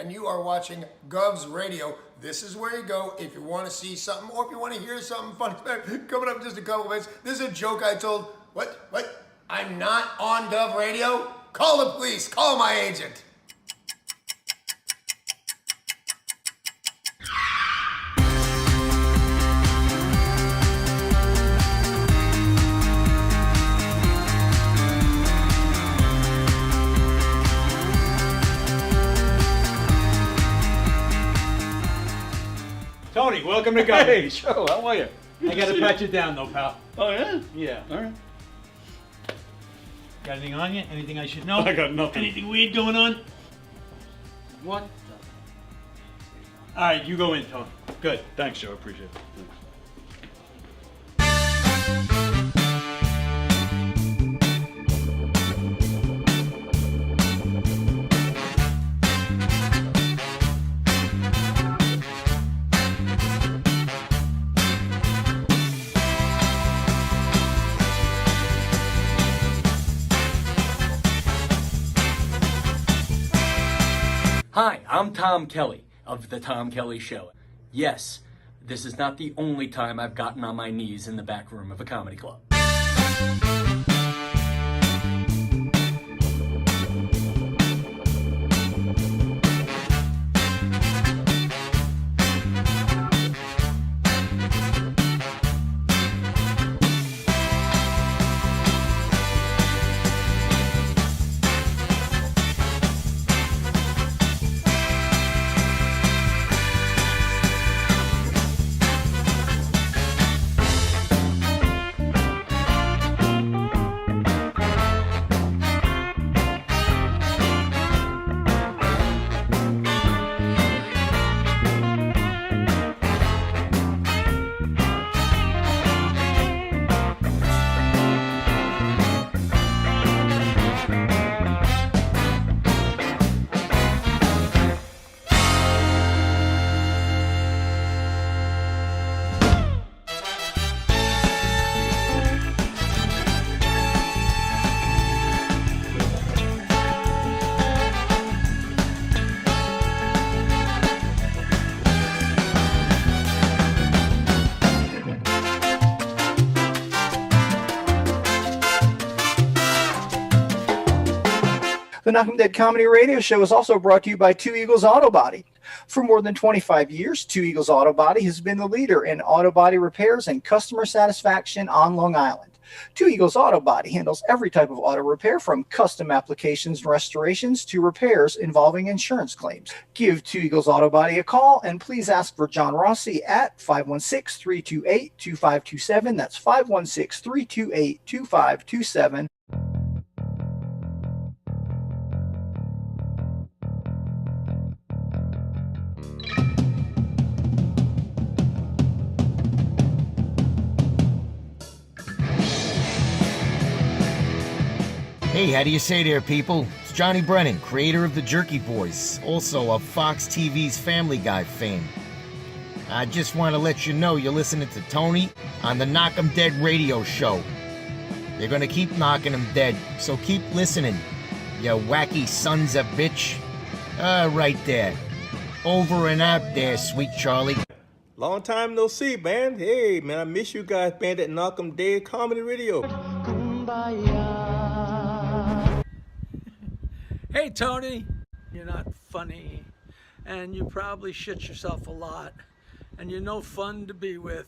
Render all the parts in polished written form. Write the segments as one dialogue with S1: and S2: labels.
S1: and you are watching Gov's Radio. This is where you go if you want to see something or if you want to hear something funny. Coming up in just a couple minutes, this is a joke I told. What? I'm not on Gov Radio? Call the police. Call my agent.
S2: Tony, welcome to Gov.
S3: Hey, Joe, how are you?
S2: I gotta pat you down though, pal.
S3: Oh, yeah?
S2: Yeah.
S3: All right.
S2: Got anything on you? Anything I should know?
S3: I got nothing.
S2: Anything weird going on?
S3: What?
S2: All right, you go in, Tony. Good.
S3: Thanks, Joe. Appreciate it. Thanks.
S4: Hi, I'm Tom Kelly of The Tom Kelly Show. Yes, this is not the only time I've gotten on my knees in the back room of a comedy club.
S5: The Knockem Dead Comedy Radio Show is also brought to you by Two Eagles Auto Body. For more than 25 years, Two Eagles Auto Body has been the leader in auto body repairs and customer satisfaction on Long Island. Two Eagles Auto Body handles every type of auto repair, from custom applications and restorations to repairs involving insurance claims. Give Two Eagles Auto Body a call and please ask for John Rossi at 516-328-2527. That's 516-328-2527.
S6: Hey, how do you say there, people? It's Johnny Brennan, creator of the Jerky Boys, also of Fox TV's Family Guy fame. I just want to let you know you're listening to Tony on the Knockem Dead Radio Show. They're gonna keep knocking them dead, so keep listening, you wacky sons of bitch. Right there. Over and out there, sweet Charlie.
S7: Long time no see, man. Hey, man, I miss you guys, man, at Knockem Dead Comedy Radio.
S8: Hey, Tony, you're not funny, and you probably shit yourself a lot, and you're no fun to be with,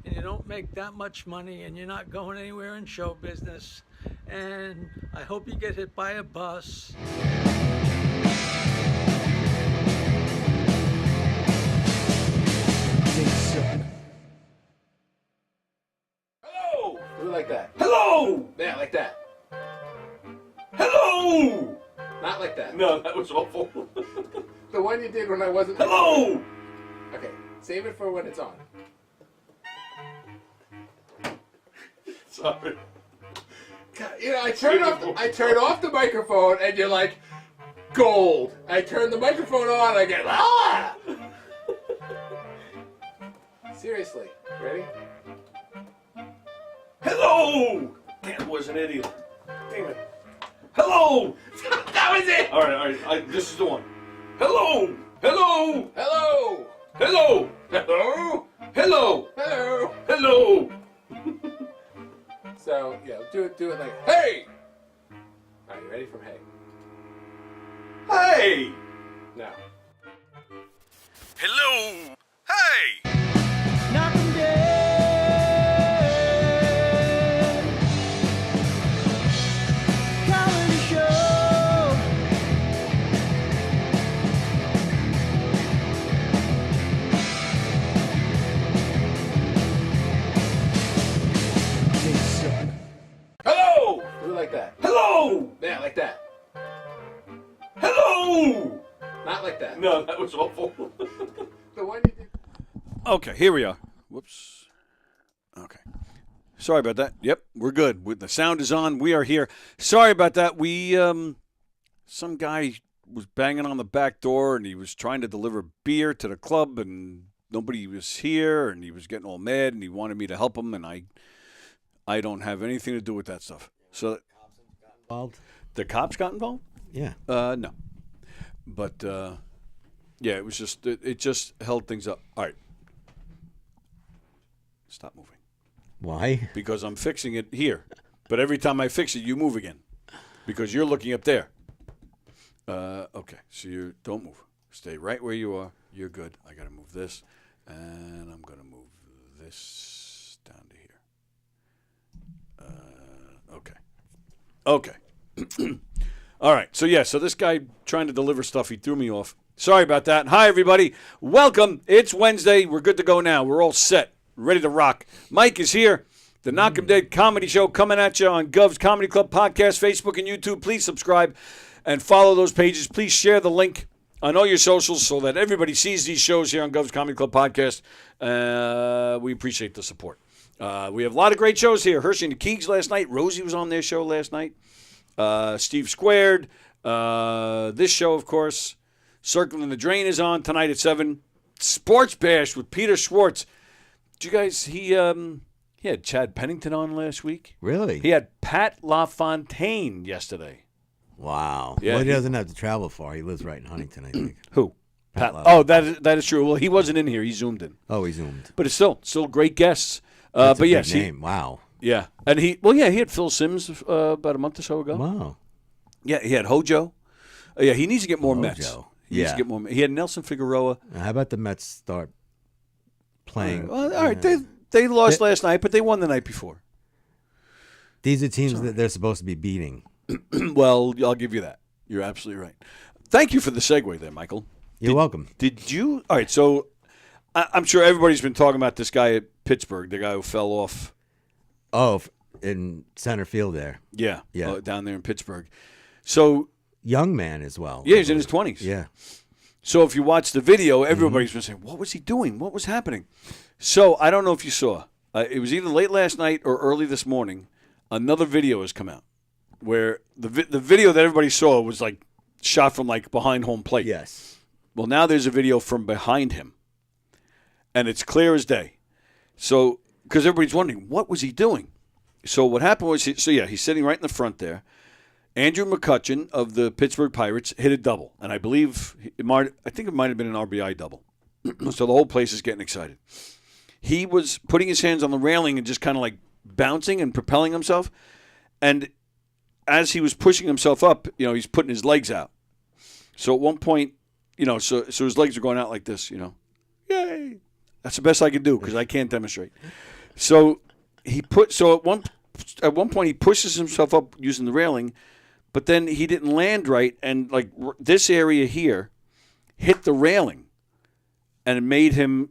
S8: and you don't make that much money, and you're not going anywhere in show business, and I hope you get hit by a bus.
S7: Hello!
S1: Do it like that.
S7: Hello!
S1: Yeah, like that.
S7: Hello!
S1: Not like that.
S7: No, that was awful.
S1: The one you did when I wasn't.
S7: Hello!
S1: Okay, save it for when it's on.
S7: Sorry.
S1: God, you know, I turn off the microphone, and you're like, gold. I turn the microphone on, I get ah. Seriously, ready?
S7: Hello! That wasn't it either. Damn it. Hello!
S1: That was it.
S7: All right. This is the one.
S3: Hello! Hello!
S1: Hello.
S3: Hello! Hello! Hello!
S1: Hello.
S3: Hello!
S1: So yeah, do it like hey. All right, you ready for hey?
S3: Hey!
S1: Now.
S3: Hello! Hey!
S8: Knockem dead. Comedy show.
S3: Hello!
S1: Do it like that.
S3: Hello!
S1: Yeah, like that.
S3: Hello!
S1: Not like that.
S3: No, that was awful.
S1: The one you did.
S3: Okay, here we are. Whoops. Okay. Sorry about that. Yep, we're good. The sound is on. We are here. Sorry about that. We some guy was banging on the back door and he was trying to deliver beer to the club and nobody was here and he was getting all mad and he wanted me to help him and I don't have anything to do with that stuff. So
S9: Involved?
S3: the cops got involved?
S9: Yeah.
S3: No. But yeah, it was just it just held things up. All right. Stop moving.
S9: Why?
S3: Because I'm fixing it here. But every time I fix it, you move again. Because you're looking up there. Okay, so you don't move. Stay right where you are. You're good. I got to move this. And I'm going to move this down to here. Okay. Okay. All right. So, yeah, so this guy trying to deliver stuff, he threw me off. Sorry about that. Hi, everybody. Welcome. It's Wednesday. We're good to go now. We're all set. Ready to rock. Mike is here. The Knockem Dead Comedy Show coming at you on Gov's Comedy Club Podcast, Facebook, and YouTube. Please subscribe and follow those pages. Please share the link on all your socials so that everybody sees these shows here on Gov's Comedy Club Podcast. We appreciate the support. We have a lot of great shows here. Hershey and the Keegs last night. Rosie was on their show last night. Steve Squared. This show, of course. Circling the Drain is on tonight at 7. Sports Bash with Peter Schwartz. Did you guys, he had Chad Pennington on last week.
S9: Really?
S3: He had Pat LaFontaine yesterday.
S9: Wow.
S3: Yeah,
S9: well, he
S3: he-
S9: doesn't have to travel far. He lives right in Huntington, I think.
S3: Who?
S9: Pat
S3: Oh, that is true. Well, he wasn't in here. He zoomed in.
S9: Oh, he zoomed.
S3: But it's still great guests.
S9: That's
S3: But
S9: a
S3: yes,
S9: big name. Wow.
S3: yeah. And he had Phil Simms about a month or so ago.
S9: Wow.
S3: Yeah, he had Hojo. Yeah, he needs to get more Mets.
S9: Hojo.
S3: He needs to
S9: Yeah.
S3: get more. He had Nelson Figueroa.
S9: How about the Mets start playing?
S3: Well, all right, they lost last night, but they won the night before.
S9: These are teams that they're supposed to be beating.
S3: Well, I'll give you that. You're absolutely right. Thank you for the segue there, Michael.
S9: You're welcome.
S3: Did you? All right, so I'm sure everybody's been talking about this guy at Pittsburgh, the guy who fell off.
S9: Oh, in center field there.
S3: Yeah,
S9: Yeah.
S3: down there in Pittsburgh. So
S9: Young man as well.
S3: yeah, he's in his 20s.
S9: Yeah.
S3: So if you watch the video, everybody's been saying, "What was he doing? What was happening?" So I don't know if you saw. It was either late last night or early this morning. Another video has come out where the video that everybody saw was like shot from like behind home plate.
S9: Yes.
S3: Well, now there's a video from behind him, and it's clear as day. So because everybody's wondering what was he doing. So what happened was, he's sitting right in the front there. Andrew McCutchen of the Pittsburgh Pirates hit a double, and I believe I think it might have been an RBI double. So the whole place is getting excited. He was putting his hands on the railing and just kind of like bouncing and propelling himself, and as he was pushing himself up, he's putting his legs out. So at one point, so his legs are going out like this, Yay! That's the best I can do because I can't demonstrate. So at one point he pushes himself up using the railing, but then he didn't land right, and like this area here hit the railing, and it made him,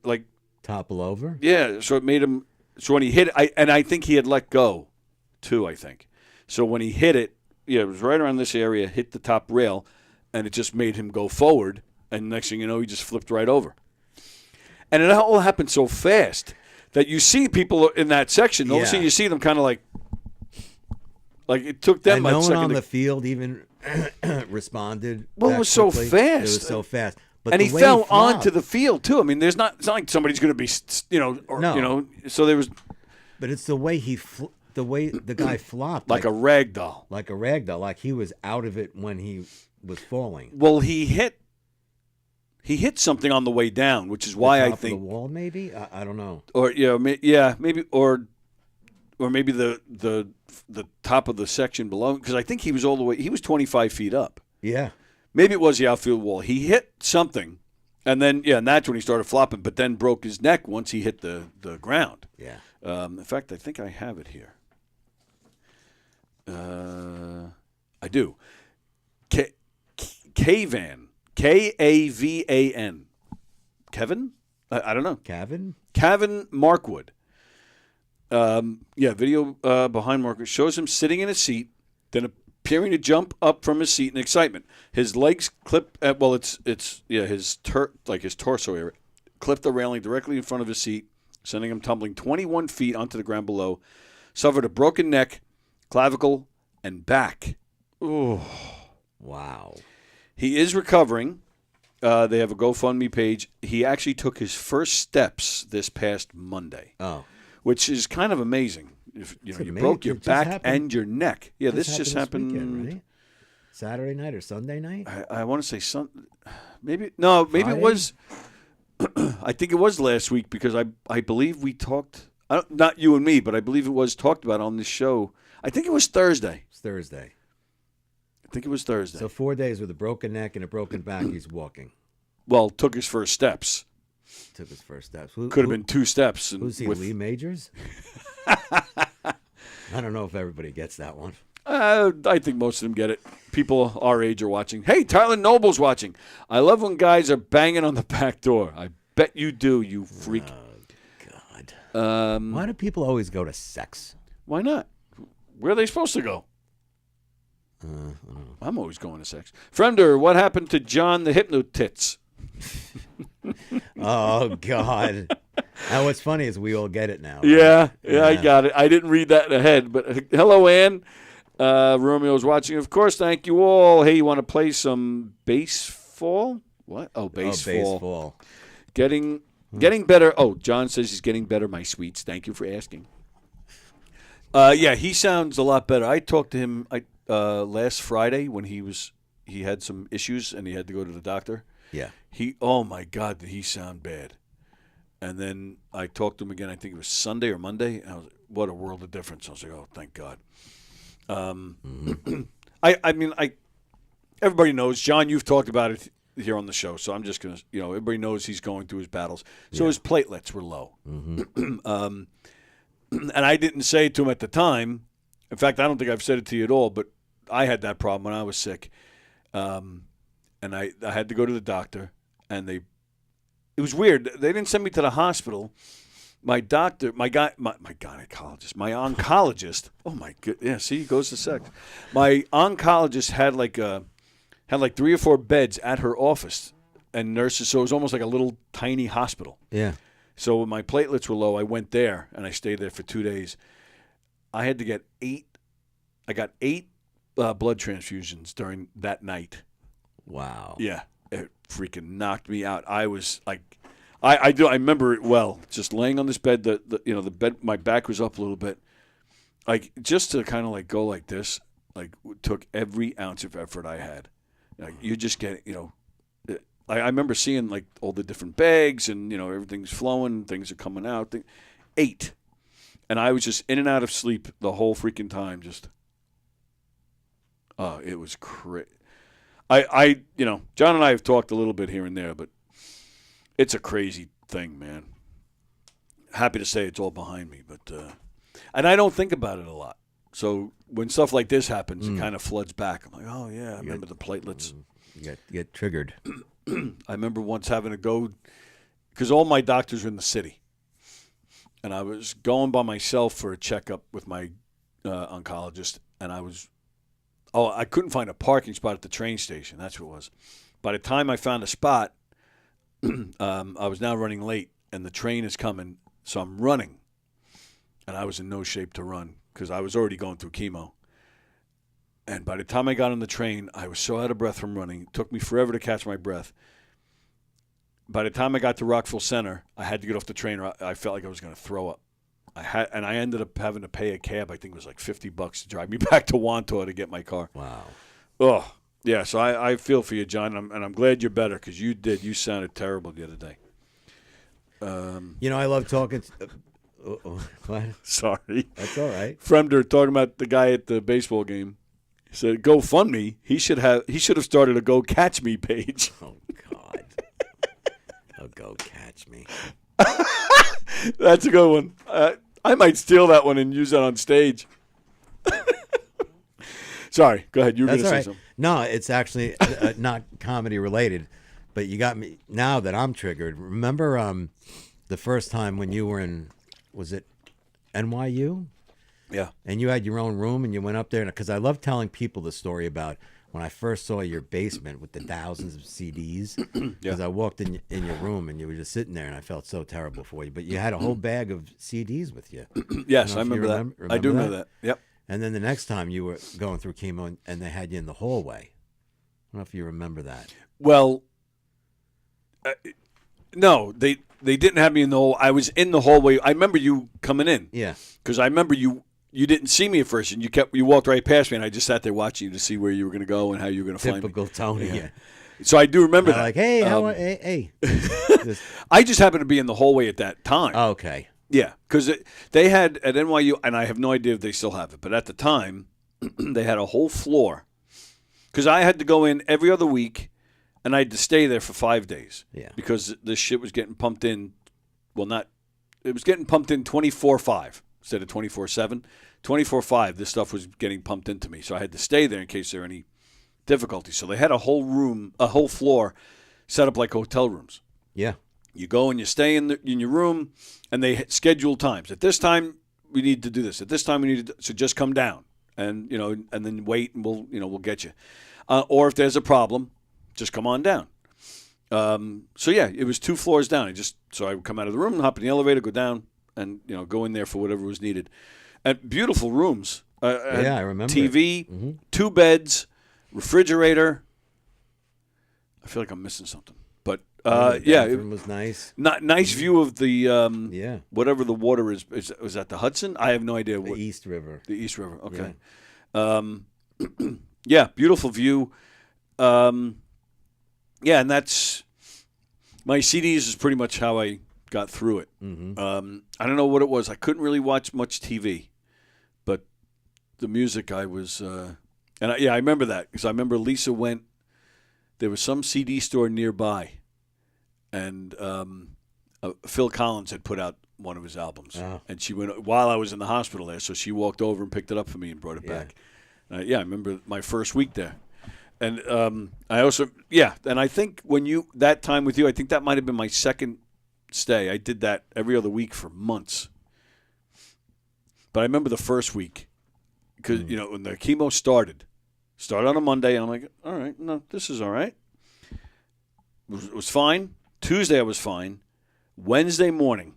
S3: like
S9: Topple over?
S3: yeah. So it made him. So when he hit it, I think he had let go, too. I think. So when he hit it, it was right around this area, hit the top rail, and it just made him go forward. And next thing you know, he just flipped right over. And it all happened so fast that you see people in that section. All of a sudden, you see them kind of like it took them
S9: And
S3: a
S9: no one
S3: second
S9: on
S3: to-
S9: the field even responded.
S3: Well, it
S9: that
S3: was so
S9: quickly.
S3: fast.
S9: It was so fast. But
S3: and
S9: the
S3: he
S9: way
S3: fell
S9: flopped-
S3: onto the field too. I mean, it's not like somebody's going to be,
S9: No.
S3: So there was
S9: But it's the way the way the guy flopped,
S3: like a rag doll.
S9: like a rag doll, like he was out of it when he was falling.
S3: Well, he hit He hit something on the way down, which is why
S9: the
S3: I
S9: top
S3: think
S9: of the wall, maybe. I don't know.
S3: or maybe or maybe the top of the section below, because I think he was all the way. He was 25 feet up.
S9: Yeah.
S3: Maybe it was the outfield wall. He hit something, and then and that's when he started flopping. But then broke his neck once he hit the ground.
S9: Yeah.
S3: In fact, I think I have it here. I do. Kavan. Kavan. Kevin? I don't know.
S9: Kevin
S3: Markwood. Video behind Markwood shows him sitting in a seat, then appearing to jump up from his seat in excitement. His legs clip his torso area clipped the railing directly in front of his seat, sending him tumbling 21 feet onto the ground below. Suffered a broken neck, clavicle, and back. Oh,
S9: wow.
S3: He is recovering. They have a GoFundMe page. He actually took his first steps this past Monday.
S9: Oh.
S3: Which is kind of amazing. If you
S9: amazing.
S3: broke your
S9: It just
S3: back
S9: happened.
S3: and your neck. Yeah, this just happened.
S9: Weekend, right? Saturday night or Sunday night?
S3: I want to say maybe it was. I think it was last week because I believe we talked. Not you and me, but I believe it was talked about on this show. I think it was Thursday.
S9: It's Thursday.
S3: I think it was Thursday.
S9: So 4 days with a broken neck and a broken back, he's walking.
S3: Well, took his first steps.
S9: Took his first steps.
S3: Could have been 2 steps.
S9: Who's he, Lee Majors? I don't know if everybody gets that one.
S3: I think most of them get it. People our age are watching. Hey, Tyler Noble's watching. I love when guys are banging on the back door. I bet you do, you freak.
S9: Oh, God. Why do people always go to sex?
S3: Why not? Where are they supposed to go? I'm always going to sex. Fremder, what happened to John the Hypnotits?
S9: Oh, God. Now, what's funny is we all get it now. Right?
S3: Yeah, I got it. I didn't read that ahead, but hello, Ann. Romeo's watching. Of course, thank you all. Hey, you want to play some baseball? What? Oh, baseball. Getting better. Oh, John says he's getting better, my sweets. Thank you for asking. He sounds a lot better. I talked to him last Friday when he had some issues and he had to go to the doctor.
S9: Yeah.
S3: Oh my God, did he sound bad? And then I talked to him again. I think it was Sunday or Monday. And I was like, what a world of difference. I was like, oh, thank God. Everybody knows, John, you've talked about it here on the show, so I'm just going to, everybody knows he's going through his battles. So his platelets were low. Mm-hmm. And I didn't say it to him at the time. In fact, I don't think I've said it to you at all, but I had that problem when I was sick. And I had to go to the doctor, and it was weird. They didn't send me to the hospital. My doctor, my gynecologist, my oncologist. Oh my goodness! Yeah, see, he goes to sex. My oncologist had like 3 or 4 beds at her office and nurses, so it was almost like a little tiny hospital.
S9: Yeah.
S3: So when my platelets were low, I went there and I stayed there for 2 days. I had to get 8. I got 8 blood transfusions during that night.
S9: Wow.
S3: Yeah, it freaking knocked me out. I was like, I remember it well. Just laying on this bed, the bed, my back was up a little bit, like just to kind of like go like this, like took every ounce of effort I had. Like you just get, I remember seeing like all the different bags and everything's flowing, things are coming out. 8, and I was just in and out of sleep the whole freaking time. Just, it was crazy. John and I have talked a little bit here and there, but it's a crazy thing, man. Happy to say it's all behind me, but and I don't think about it a lot. So when stuff like this happens, it kind of floods back. I'm like, oh yeah, I remember the platelets.
S9: You get triggered.
S3: I remember once having to go because all my doctors are in the city, and I was going by myself for a checkup with my oncologist, and I couldn't find a parking spot at the train station. That's what it was. By the time I found a spot, I was now running late, and the train is coming, so I'm running. And I was in no shape to run because I was already going through chemo. And by the time I got on the train, I was so out of breath from running. It took me forever to catch my breath. By the time I got to Rockville Center, I had to get off the train or I felt like I was going to throw up. I ended up having to pay a cab. I think it was like $50 to drive me back to Wantor to get my car.
S9: Wow.
S3: Oh, Yeah, so I feel for you, John, and I'm glad you're better because you did. You sounded terrible the other day.
S9: I love talking. What?
S3: Sorry.
S9: That's all right.
S3: Fremder talking about the guy at the baseball game. He said, GoFundMe. He should have started a Go Catch Me page.
S9: Oh God. Oh, Go Catch Me.
S3: That's a good one. I might steal that one and use that on stage. Sorry, go ahead. You were going to say something.
S9: No, it's actually not comedy related, but you got me now that I'm triggered. Remember the first time when you were in, was it NYU?
S3: Yeah.
S9: And you had your own room and you went up there, because I love telling people the story about when I first saw your basement with the thousands of CDs. Because I walked in your room and you were just sitting there, and I felt so terrible for you. But you had a whole bag of CDs with you.
S3: Yes, I remember that. I do remember that. Yep.
S9: And then the next time you were going through chemo and they had you in the hallway. I don't know if you remember that.
S3: Well, no, they didn't have me in the hall. I was in the hallway. I remember you coming in.
S9: Yeah.
S3: Because I remember you didn't see me at first, and you walked right past me, and I just sat there watching you to see where you were going to go and how you were going to find me.
S9: Typical Tony. Yeah.
S3: So I do remember that.
S9: Like, hey, hey.
S3: I just happened to be in the hallway at that time.
S9: Okay.
S3: Yeah, because they had at NYU, and I have no idea if they still have it, but at the time, they had a whole floor. Because I had to go in every other week, and I had to stay there for 5 days.
S9: Yeah.
S3: Because this shit was getting pumped in. Well, it was getting pumped in 24/5 instead of 24/7. 24/5, this stuff was getting pumped into me, so I had to stay there in case there were any difficulties. So they had a whole floor set up like hotel rooms.
S9: Yeah.
S3: You go and you stay in your room, and they schedule times. At this time, we need to do this. At this time, we need to. So just come down, and and then wait, and we'll get you. Or if there's a problem, just come on down. So yeah, it was 2 floors down. So I would come out of the room, hop in the elevator, go down, and go in there for whatever was needed. And beautiful rooms.
S9: Yeah, I remember.
S3: TV, 2 beds, refrigerator. I feel like I'm missing something. But yeah, it
S9: was nice.
S3: Nice view of the
S9: yeah,
S3: whatever the water is. Was that the Hudson? I have no idea.
S9: The East River.
S3: The East River. Okay. Yeah, yeah, beautiful view. Yeah, and that's my CDs is pretty much how I got through it. I don't know what it was. I couldn't really watch much TV, but the music I was, I remember that because I remember Lisa went. There was some CD store nearby, and Phil Collins had put out one of his albums, and she went while I was in the hospital there. So she walked over and picked it up for me and brought it back. I remember my first week there, and I also and I think that time with you, I think that might have been my second stay. I did that every other week for months, but I remember the first week because when the chemo started on a Monday, and I'm like, all right, no, this is all right. It was fine. Tuesday I was fine. Wednesday morning,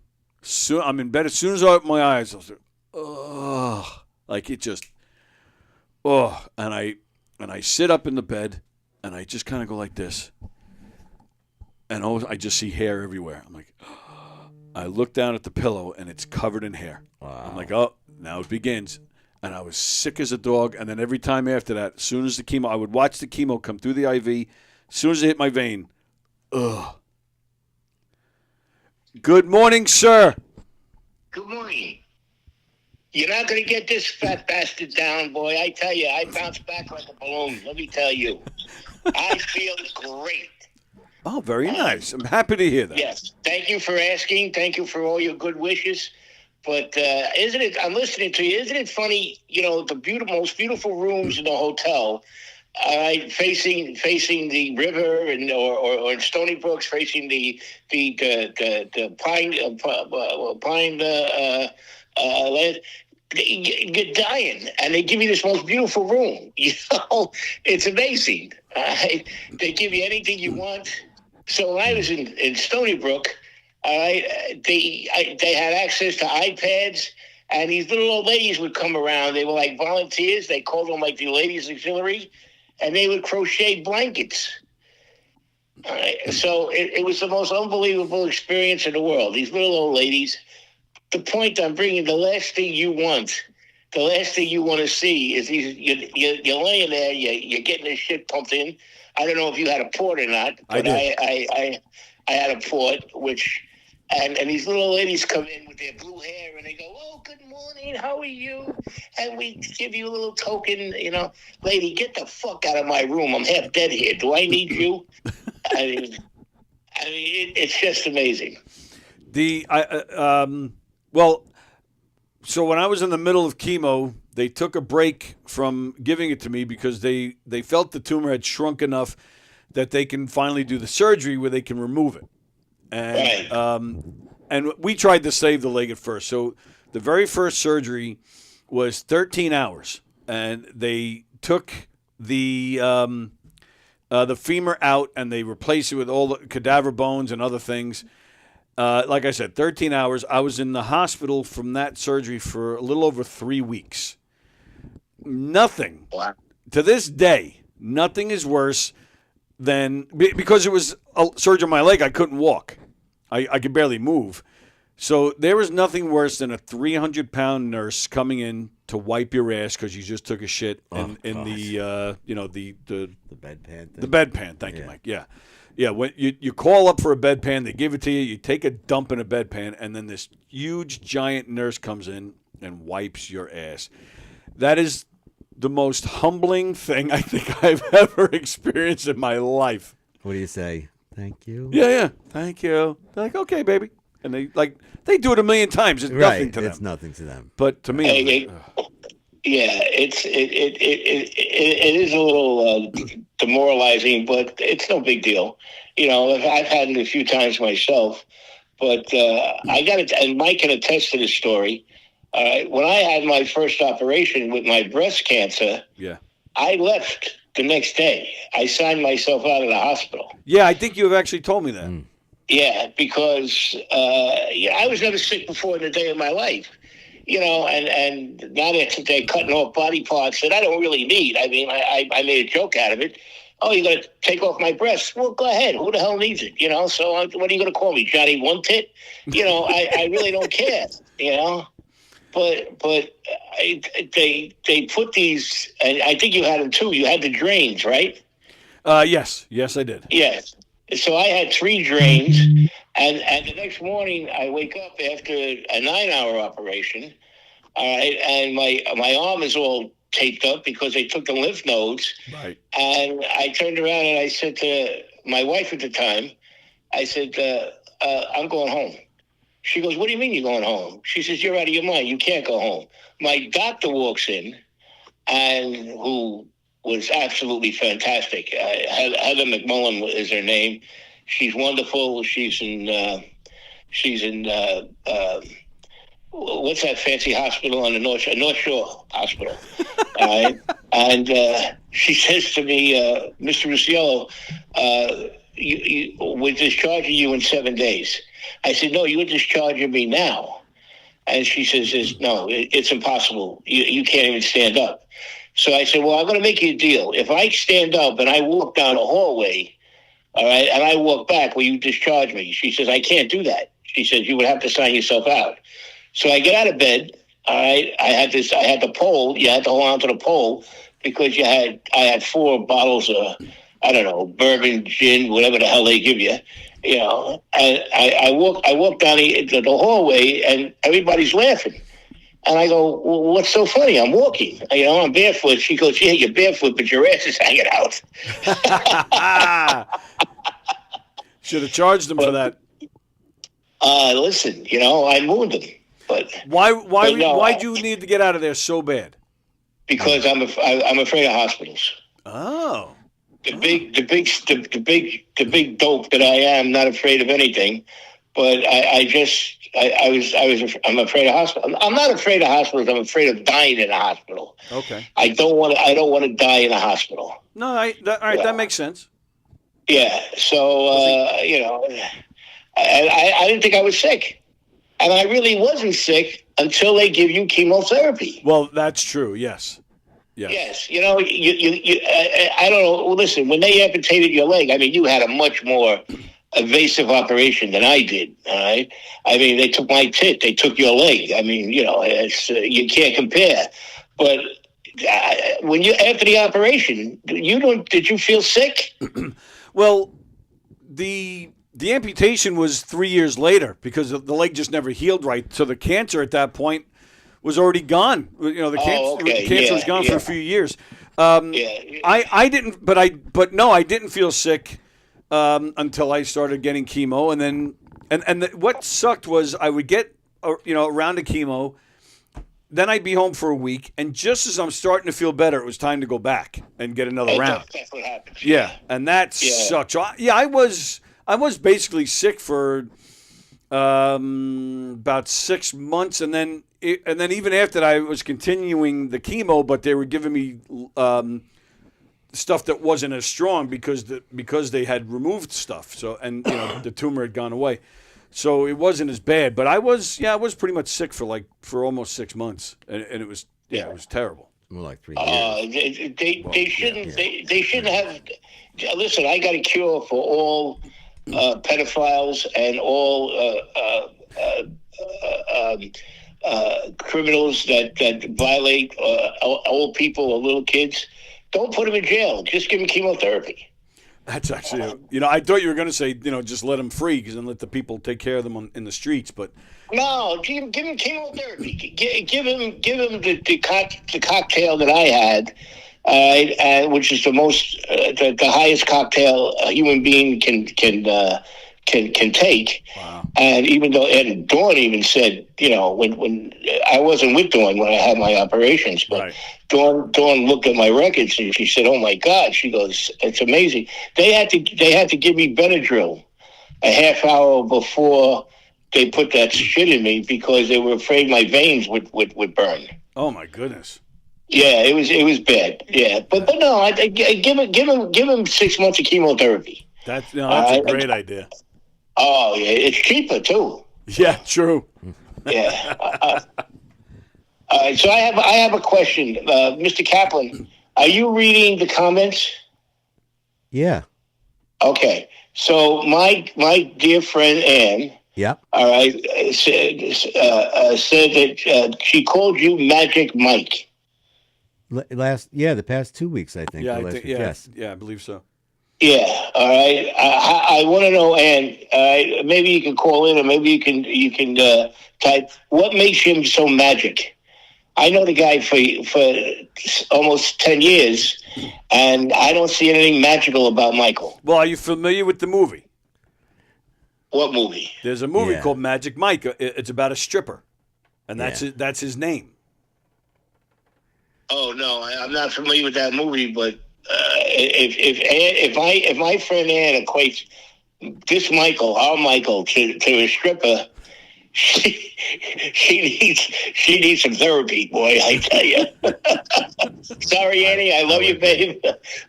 S3: I'm in bed. As soon as I opened my eyes, I was like, oh, like it just, oh, and I sit up in the bed, and I just kind of go like this, and I just see hair everywhere. I'm like, oh. I look down at the pillow, and it's covered in hair. Wow. I'm like, oh, now it begins. And I was sick as a dog. And then every time after that, as soon as the chemo, I would watch the chemo come through the IV. As soon as it hit my vein, ugh. Good morning, sir.
S10: Good morning. You're not going to get this fat bastard down, boy. I tell you, I bounce back like a balloon. Let me tell you. I feel great.
S3: Oh, very nice. I'm happy to hear that.
S10: Yes. Thank you for asking. Thank you for all your good wishes. But I'm listening to you. Isn't it funny, the most beautiful rooms in the hotel, facing the river or in Stony Brooks, facing the pine land. You're dying, and they give you this most beautiful room. It's amazing. They give you anything you want. So when I was in Stony Brook, they had access to iPads, and these little old ladies would come around. They were like volunteers. They called them like the ladies' auxiliary, and they would crochet blankets. So it was the most unbelievable experience in the world. These little old ladies. The point I'm bringing, the last thing you want the last thing you want to see is you're laying there, you're getting this shit pumped in. I don't know if you had a port or not, but I had a port, and these little ladies come in with their blue hair and they go, "Oh, good morning, how are you?" And we give you a little token, lady, get the fuck out of my room. I'm half dead here. Do I need you? I mean, it's just amazing.
S3: So when I was in the middle of chemo, they took a break from giving it to me because they felt the tumor had shrunk enough that they can finally do the surgery where they can remove it. And and we tried to save the leg at first. So the very first surgery was 13 hours, and they took the femur out and they replaced it with all the cadaver bones and other things. Like I said, 13 hours. I was in the hospital from that surgery for a little over 3 weeks. Nothing, to this day, nothing is worse than, because it was a surgery on my leg, I couldn't walk. I could barely move. So there was nothing worse than a 300-pound nurse coming in to wipe your ass because you just took a shit in the
S9: bedpan thing.
S3: The bedpan, thank you, Mike. Yeah. Yeah, when you call up for a bedpan, they give it to you, you take a dump in a bedpan, and then this huge, giant nurse comes in and wipes your ass. That is the most humbling thing I think I've ever experienced in my life.
S9: What do you say? Thank you?
S3: Yeah, thank you. They're like, okay, baby. And they do it a million times. It's nothing to them.
S9: It's nothing to them.
S3: But to me,
S10: it is a little demoralizing, but it's no big deal. I've had it a few times myself, but I got it, and Mike can attest to this story. All right, when I had my first operation with my breast cancer, I left the next day. I signed myself out of the hospital.
S3: Yeah, I think you have actually told me that.
S10: Yeah, because I was never sick before in a day of my life. And now they're cutting off body parts that I don't really need. I mean, I made a joke out of it. Oh, you're going to take off my breasts? Well, go ahead. Who the hell needs it? So what are you going to call me, Johnny One Tit? I really don't care, But they put these, and I think you had them too. You had the drains, right?
S3: Yes, I did.
S10: Yes. So I had 3 drains, and the next morning I wake up after a 9-hour operation, all right, and my arm is all taped up because they took the lymph nodes.
S3: Right.
S10: And I turned around and I said to my wife at the time, I said, I'm going home. She goes, what do you mean you're going home? She says, you're out of your mind. You can't go home. My doctor walks in, and who was absolutely fantastic. Heather McMullen is her name. She's wonderful. She's in what's that fancy hospital on the North Shore Hospital? And she says to me, Mr. Rusciello, we're discharging you in 7 days. I said, no, you're discharging me now. And she says, no, it's impossible. You can't even stand up. So I said, well, I'm going to make you a deal. If I stand up and I walk down a hallway, all right, and I walk back, will you discharge me? She says, I can't do that. She says, you would have to sign yourself out. So I get out of bed. All right, I had the pole. You had to hold on to the pole because I had 4 bottles of, I don't know, bourbon, gin, whatever the hell they give you. And I walk down the hallway and everybody's laughing. And I go, well, what's so funny? I'm walking. I'm barefoot. She goes, yeah, you're barefoot, but your ass is hanging out.
S3: Should have charged them for that.
S10: Listen, I mooned them. But
S3: why do you need to get out of there so bad?
S10: Because I'm afraid of hospitals.
S3: Oh.
S10: The big dope that I am, not afraid of anything, but I'm afraid of hospitals. I'm not afraid of hospitals. I'm afraid of dying in a hospital.
S3: Okay.
S10: I don't want to die in a hospital.
S3: No, all right, that makes sense.
S10: Yeah. So I didn't think I was sick, and I really wasn't sick until they give you chemotherapy.
S3: Well, that's true. Yes.
S10: Yes. I don't know. Listen, when they amputated your leg, I mean, you had a much more invasive operation than I did. All right. I mean, they took my tit, they took your leg. I mean, it's you can't compare. But when you after the operation, did you feel sick?
S3: Well, the amputation was 3 years later because the leg just never healed right. So the cancer at that point was already gone. The cancer was gone for a few years. I didn't, I didn't feel sick until I started getting chemo, and then what sucked was I would get around to chemo, then I'd be home for a week, and just as I'm starting to feel better, it was time to go back and get another round.
S10: That's what happened.
S3: Yeah, and that sucked. So I was basically sick for about 6 months, and then even after that, I was continuing the chemo, but they were giving me stuff that wasn't as strong because they had removed stuff. So the tumor had gone away, so it wasn't as bad. But I was pretty much sick for almost 6 months, and it was it was terrible.
S9: More like 3 years.
S10: They shouldn't have. Listen, I got a cure for all pedophiles and all criminals that violate old people or little kids. Don't put them in jail. Just give them chemotherapy.
S3: That's actually, I thought you were going to say, just let them free because then let the people take care of them in the streets. But
S10: no, give him chemotherapy. Give him the cocktail that I had, which is the highest cocktail a human being can take.
S3: Wow.
S10: And even though Dawn even said, when I wasn't with Dawn when I had my operations, but
S3: right.
S10: Dawn looked at my records and she said, "Oh my God!" She goes, "It's amazing." They had to give me Benadryl a half hour before they put that shit in me because they were afraid my veins would burn.
S3: Oh my goodness.
S10: Yeah, it was bad. Yeah, but no, I give him 6 months of chemotherapy.
S3: That's a great idea.
S10: Oh yeah, it's cheaper too.
S3: Yeah, true.
S10: Yeah. All right, so I have a question, Mr. Kaplan. Are you reading the comments?
S9: Yeah.
S10: Okay. So my dear friend Ann.
S9: Yep.
S10: All right. Said that she called you Magic Mike.
S9: The past 2 weeks, I think.
S3: Yeah,
S9: Yes.
S3: I believe so.
S10: Yeah, all right. I want to know, Ann. Maybe you can call in, or maybe you can type. What makes him so magic? I know the guy for almost 10 years, and I don't see anything magical about Michael.
S3: Well, are you familiar with the movie?
S10: What movie?
S3: There's a movie called Magic Mike. It's about a stripper, and that's his name.
S10: Oh no, I'm not familiar with that movie, but. If my friend Ann equates this Michael, our Michael, to a stripper, she needs some therapy, boy. I tell you. Sorry, Annie, I love you, babe,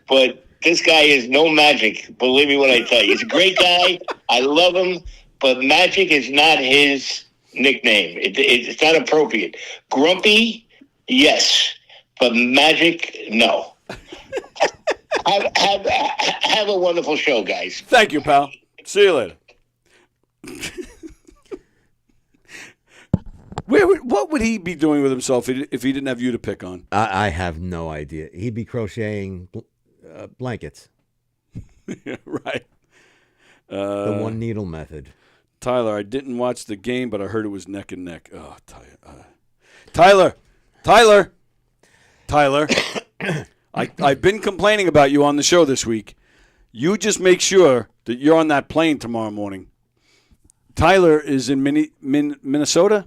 S10: but this guy is no magic. Believe me when I tell you, he's a great guy. I love him, but magic is not his nickname. It's not appropriate. Grumpy, yes, but magic, no. Have a wonderful show, guys.
S3: Thank you, pal. See you later. What would he be doing with himself if he didn't have you to pick on?
S9: I have no idea. He'd be crocheting blankets.
S3: Right.
S9: The one needle method.
S3: Tyler, I didn't watch the game, but I heard it was neck and neck. Oh, Tyler. I've been complaining about you on the show this week. You just make sure that you're on that plane tomorrow morning. Tyler is in Minnesota,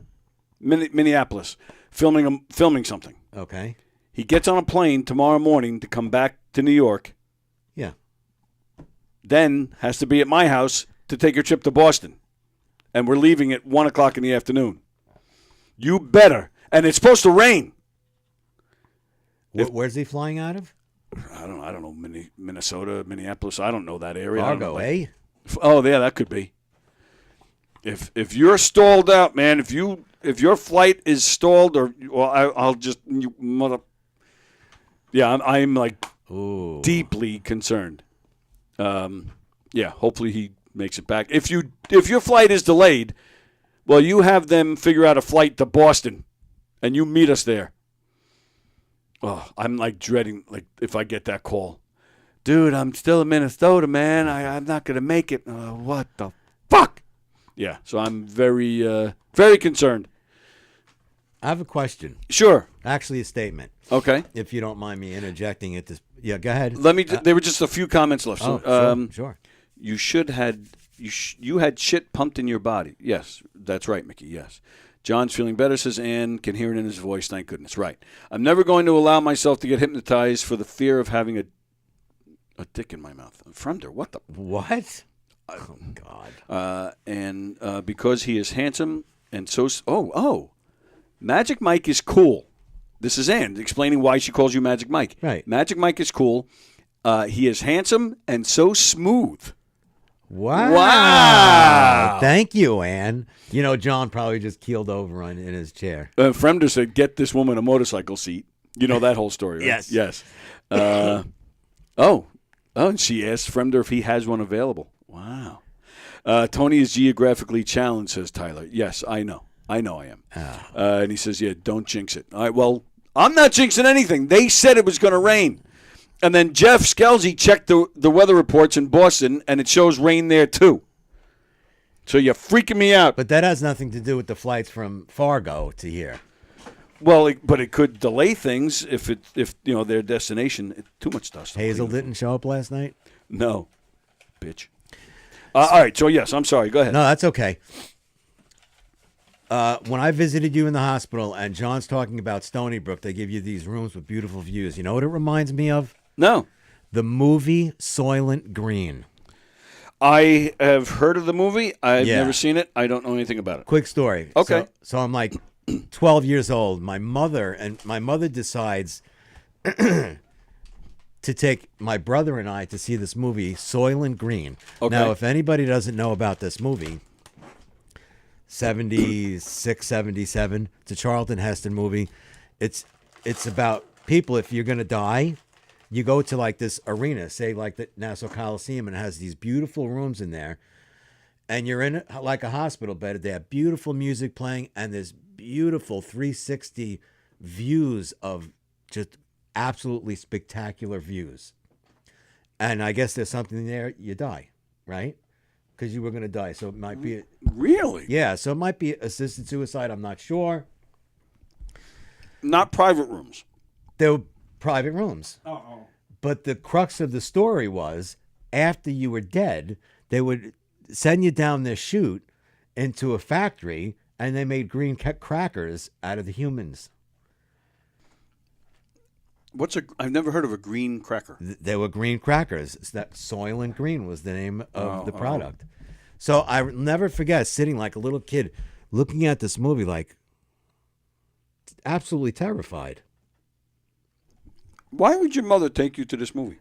S3: Minneapolis, filming something.
S9: Okay.
S3: He gets on a plane tomorrow morning to come back to New York.
S9: Yeah.
S3: Then has to be at my house to take a trip to Boston. And we're leaving at 1 o'clock in the afternoon. You better. And it's supposed to rain.
S9: Where's he flying out of?
S3: I don't know. Minnesota, Minneapolis. I don't know that area.
S9: Fargo, eh?
S3: Oh, yeah, that could be. If you're stalled out, man. If your flight is stalled, I'll just I'm like
S9: Ooh.
S3: deeply concerned. Yeah, hopefully makes it back. If your flight is delayed, well, you have them figure out a flight to Boston, and you meet us there. Oh, I'm like dreading if I get that call. Dude, I'm still in Minnesota, man. I'm not going to make it. What the fuck? Yeah, so I'm very, very concerned.
S9: I have a question.
S3: Sure.
S9: Actually, a statement.
S3: Okay.
S9: If you don't mind me interjecting it. Yeah, go ahead.
S3: There were just a few comments left. So,
S9: sure.
S3: You had shit pumped in your body. Yes, that's right, Mickey. Yes. John's feeling better, says Ann. Can hear it in his voice. Thank goodness. Right. I'm never going to allow myself to get hypnotized for the fear of having a dick in my mouth. Fremder, what the?
S9: What? Oh, God.
S3: And because he is handsome and so... Oh. Magic Mike is cool. This is Ann explaining why she calls you Magic Mike.
S9: Right.
S3: Magic Mike is cool. He is handsome and so smooth.
S9: Wow. Thank you, Ann. You know, John probably just keeled over in his chair.
S3: Fremder said, get this woman a motorcycle seat. You know that whole story, right?
S9: Yes.
S3: And she asked Fremder if he has one available. Wow. Tony is geographically challenged, says Tyler. Yes, I know. I am. And he says, yeah, don't jinx it. All right, well, I'm not jinxing anything. They said it was going to rain. And then Jeff Skelzy checked the weather reports in Boston, and it shows rain there, too. So you're freaking me out.
S9: But that has nothing to do with the flights from Fargo to here.
S3: Well, but it could delay things if their destination, too much dust.
S9: Hazel didn't show up last night?
S3: No. Bitch. All right, so yes, I'm sorry. Go ahead.
S9: No, that's okay. When I visited you in the hospital and John's talking about Stony Brook, they give you these rooms with beautiful views. You know what it reminds me of?
S3: No.
S9: The movie Soylent Green.
S3: I have heard of the movie. I've never seen it. I don't know anything about it.
S9: Quick story.
S3: Okay.
S9: So I'm like 12 years old. My mother decides to take my brother and I to see this movie, Soylent Green.
S3: Okay.
S9: Now, if anybody doesn't know about this movie, 76, 77, it's a Charlton Heston movie. It's about people, if you're going to die, you go to like this arena, say like the Nassau Coliseum, and it has these beautiful rooms in there. And you're in like a hospital bed. They have beautiful music playing, and there's beautiful 360 views of just absolutely spectacular views. And I guess there's something there, you die, right? Because you were going to die. So it might be...
S3: Really?
S9: Yeah, so it might be assisted suicide. I'm not sure.
S3: Not private rooms.
S9: They were private rooms.
S2: Uh-oh.
S9: But the crux of the story was, after you were dead, they would send you down this chute into a factory, and they made green crackers out of the humans.
S3: I've never heard of a green cracker.
S9: They were green crackers. That Soylent Green was the name of the product. So I never forget sitting like a little kid looking at this movie like absolutely terrified.
S3: Why would your mother take you to this movie?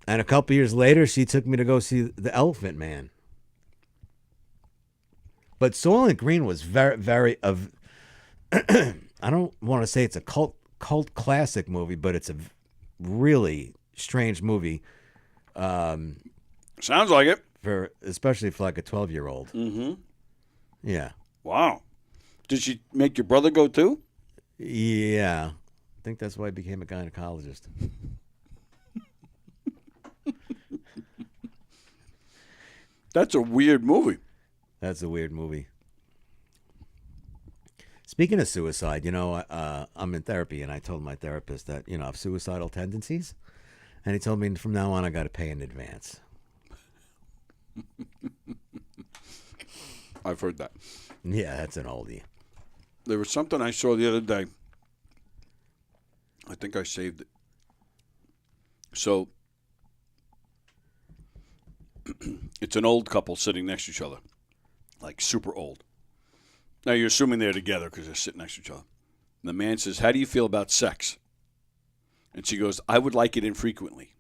S9: And a couple years later, she took me to go see The Elephant Man. But Soylent Green was very, very I don't want to say it's a cult classic movie, but it's a really strange movie.
S3: Sounds like it.
S9: Especially for like a 12-year-old.
S3: Mm-hmm.
S9: Yeah.
S3: Wow. Did she make your brother go too?
S9: Yeah. I think that's why I became a gynecologist.
S3: That's a weird movie.
S9: That's a weird movie. Speaking of suicide, I'm in therapy, and I told my therapist that, I have suicidal tendencies. And he told me from now on I got to pay in advance.
S3: I've heard that.
S9: Yeah, that's an oldie.
S3: There was something I saw the other day. I think I saved it. So, it's an old couple sitting next to each other. Like super old. Now, you're assuming they're together because they're sitting next to each other. And the man says, how do you feel about sex? And she goes, I would like it infrequently.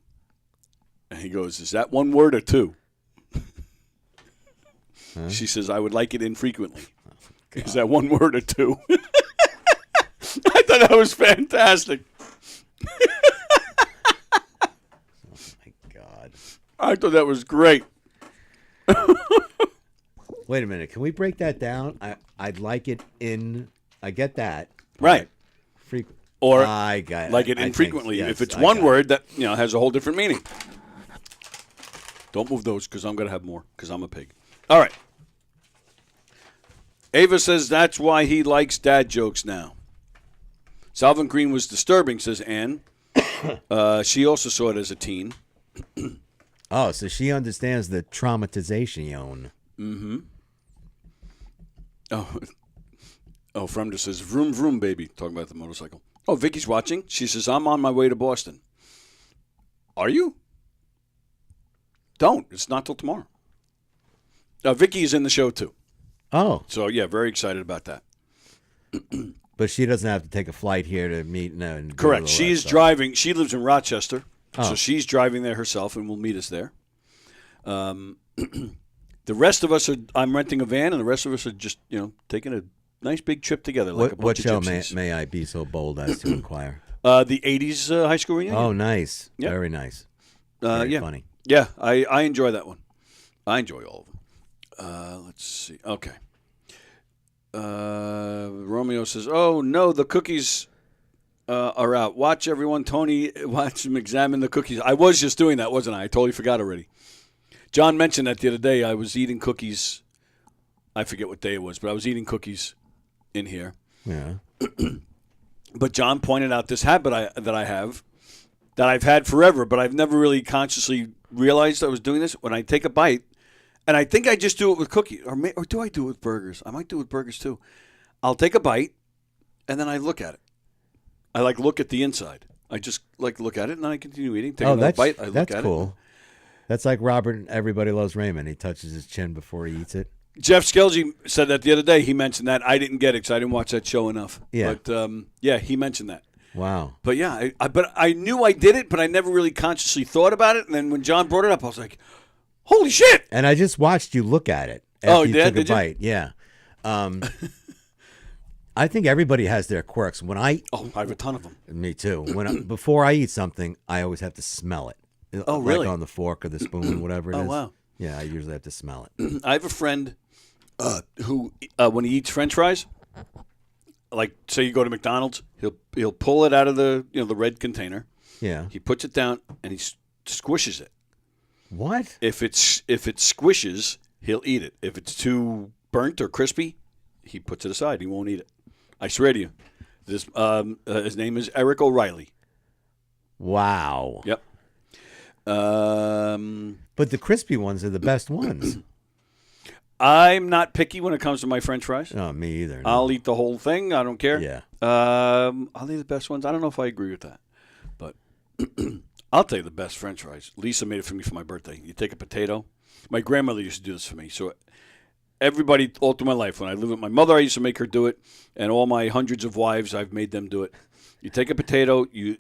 S3: And he goes, is that one word or two? Huh? She says, I would like it infrequently. Oh, is that one word or two? I thought that was fantastic.
S9: Oh, my God.
S3: I thought that was great.
S9: Wait a minute. Can we break that down? I'd like it in. I get that.
S3: Right. Or
S9: I got
S3: like it
S9: I think,
S3: infrequently.
S9: yes,
S3: if it's
S9: I
S3: one
S9: got
S3: word that has a whole different meaning. Don't move those because I'm going to have more because I'm a pig. All right. Ava says that's why he likes dad jokes now. Salvin Green was disturbing, says Ann. She also saw it as a teen.
S9: Oh, so she understands the traumatization.
S3: Mm-hmm. Oh, Fremder says, vroom, vroom, baby. Talking about the motorcycle. Oh, Vicky's watching. She says, I'm on my way to Boston. Are you? Don't. It's not till tomorrow. Vicky is in the show, too.
S9: Oh.
S3: So, yeah, very excited about that.
S9: But she doesn't have to take a flight here to meet. No, and
S3: Correct.
S9: do all
S3: She
S9: that
S3: is
S9: stuff.
S3: driving. She lives in Rochester.
S9: Oh.
S3: So she's driving there herself and will meet us there. The rest of us are, I'm renting a van, and the rest of us are just, taking a nice big trip together. Like a bunch
S9: What show
S3: of gypsies.
S9: may I be so bold as to inquire?
S3: The 80s high school reunion.
S9: Oh, nice.
S3: Yep.
S9: Very nice. Very
S3: yeah.
S9: funny.
S3: Yeah, I enjoy that one. I enjoy all of them. Let's see. Okay. Romeo says, oh, no, the cookies are out. Watch everyone. Tony, watch him examine the cookies. I was just doing that, wasn't I? I totally forgot already. John mentioned that the other day. I was eating cookies. I forget what day it was, but I was eating cookies in here.
S9: Yeah.
S3: But John pointed out this habit that I've had forever, but I've never really consciously realized I was doing this. When I take a bite, and I think I just do it with cookies, or do I do it with burgers? I might do it with burgers too. I'll take a bite, and then I look at it. I look at the inside. I just look at it, and then I continue eating. Take another bite. I look
S9: that's
S3: at
S9: cool. That's like Robert and Everybody Loves Raymond. He touches his chin before he eats it.
S3: Jeff Skelgy said that the other day. He mentioned that. I didn't get it because I didn't watch that show enough.
S9: Yeah.
S3: But, yeah, he mentioned that.
S9: Wow.
S3: But, yeah, but I knew I did it, but I never really consciously thought about it. And then when John brought it up, I was like, holy shit.
S9: And I just watched you look at it after you took a bite. Yeah. I think everybody has their quirks. I
S3: have a ton of them.
S9: Me too. Before I eat something, I always have to smell it.
S3: Oh, really?
S9: Like on the fork or the spoon, whatever it is.
S3: Oh, wow.
S9: Yeah, I usually have to smell it.
S3: I have a friend who, when he eats French fries, like say you go to McDonald's, he'll pull it out of the the red container.
S9: Yeah.
S3: He puts it down and he squishes it.
S9: What?
S3: If it squishes, he'll eat it. If it's too burnt or crispy, he puts it aside. He won't eat it. I swear to you. This his name is Eric O'Reilly.
S9: Wow.
S3: Yep.
S9: But the crispy ones are the best ones.
S3: I'm not picky when it comes to my French fries.
S9: No, me either. No.
S3: I'll eat the whole thing. I don't care.
S9: Yeah.
S3: I'll eat the best ones. I don't know if I agree with that, but I'll tell you the best French fries. Lisa made it for me for my birthday. You take a potato. My grandmother used to do this for me. So everybody all through my life, when I lived with my mother, I used to make her do it, and all my hundreds of wives, I've made them do it. You take a potato, you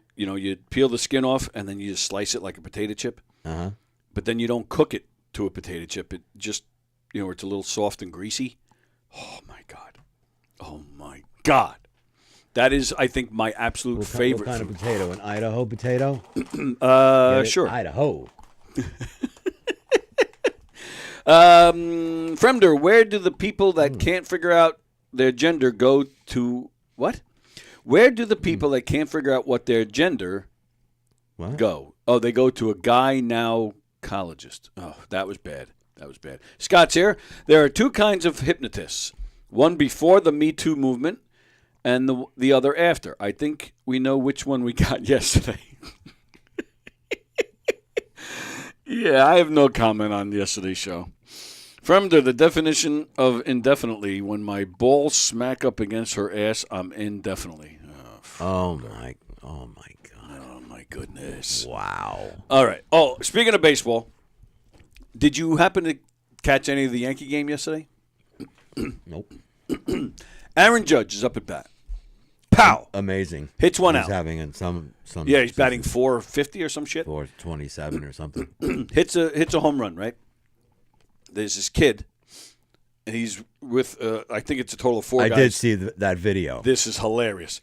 S3: peel the skin off, and then you just slice it like a potato chip.
S9: Uh-huh.
S3: But then you don't cook it to a potato chip. It just, it's a little soft and greasy. Oh, my God. Oh, my God. That is, I think, my absolute favorite.
S9: What kind of potato? An Idaho potato?
S3: Sure.
S9: Idaho.
S3: Fremder, where do the people that can't figure out their gender go to what? Where do the people that can't figure out what their gender go? Oh, they go to a guy now gynecologist. Oh, that was bad. That was bad. Scott's here. There are two kinds of hypnotists. One before the Me Too movement and the other after. I think we know which one we got yesterday. Yeah, I have no comment on yesterday's show. Fremder, the definition of indefinitely, when my balls smack up against her ass, I'm indefinitely.
S9: Oh my God.
S3: Oh, my goodness.
S9: Wow.
S3: All right. Oh, speaking of baseball, did you happen to catch any of the Yankee game yesterday?
S9: Nope.
S3: Aaron Judge is up at bat. Pow!
S9: Amazing.
S3: Hits one out.
S9: He's having some.
S3: Yeah, he's batting 450 or some shit.
S9: 427 or something.
S3: hits a home run, right? There's this kid, and he's with, I think it's a total of 4 guys.
S9: I did see that video.
S3: This is hilarious.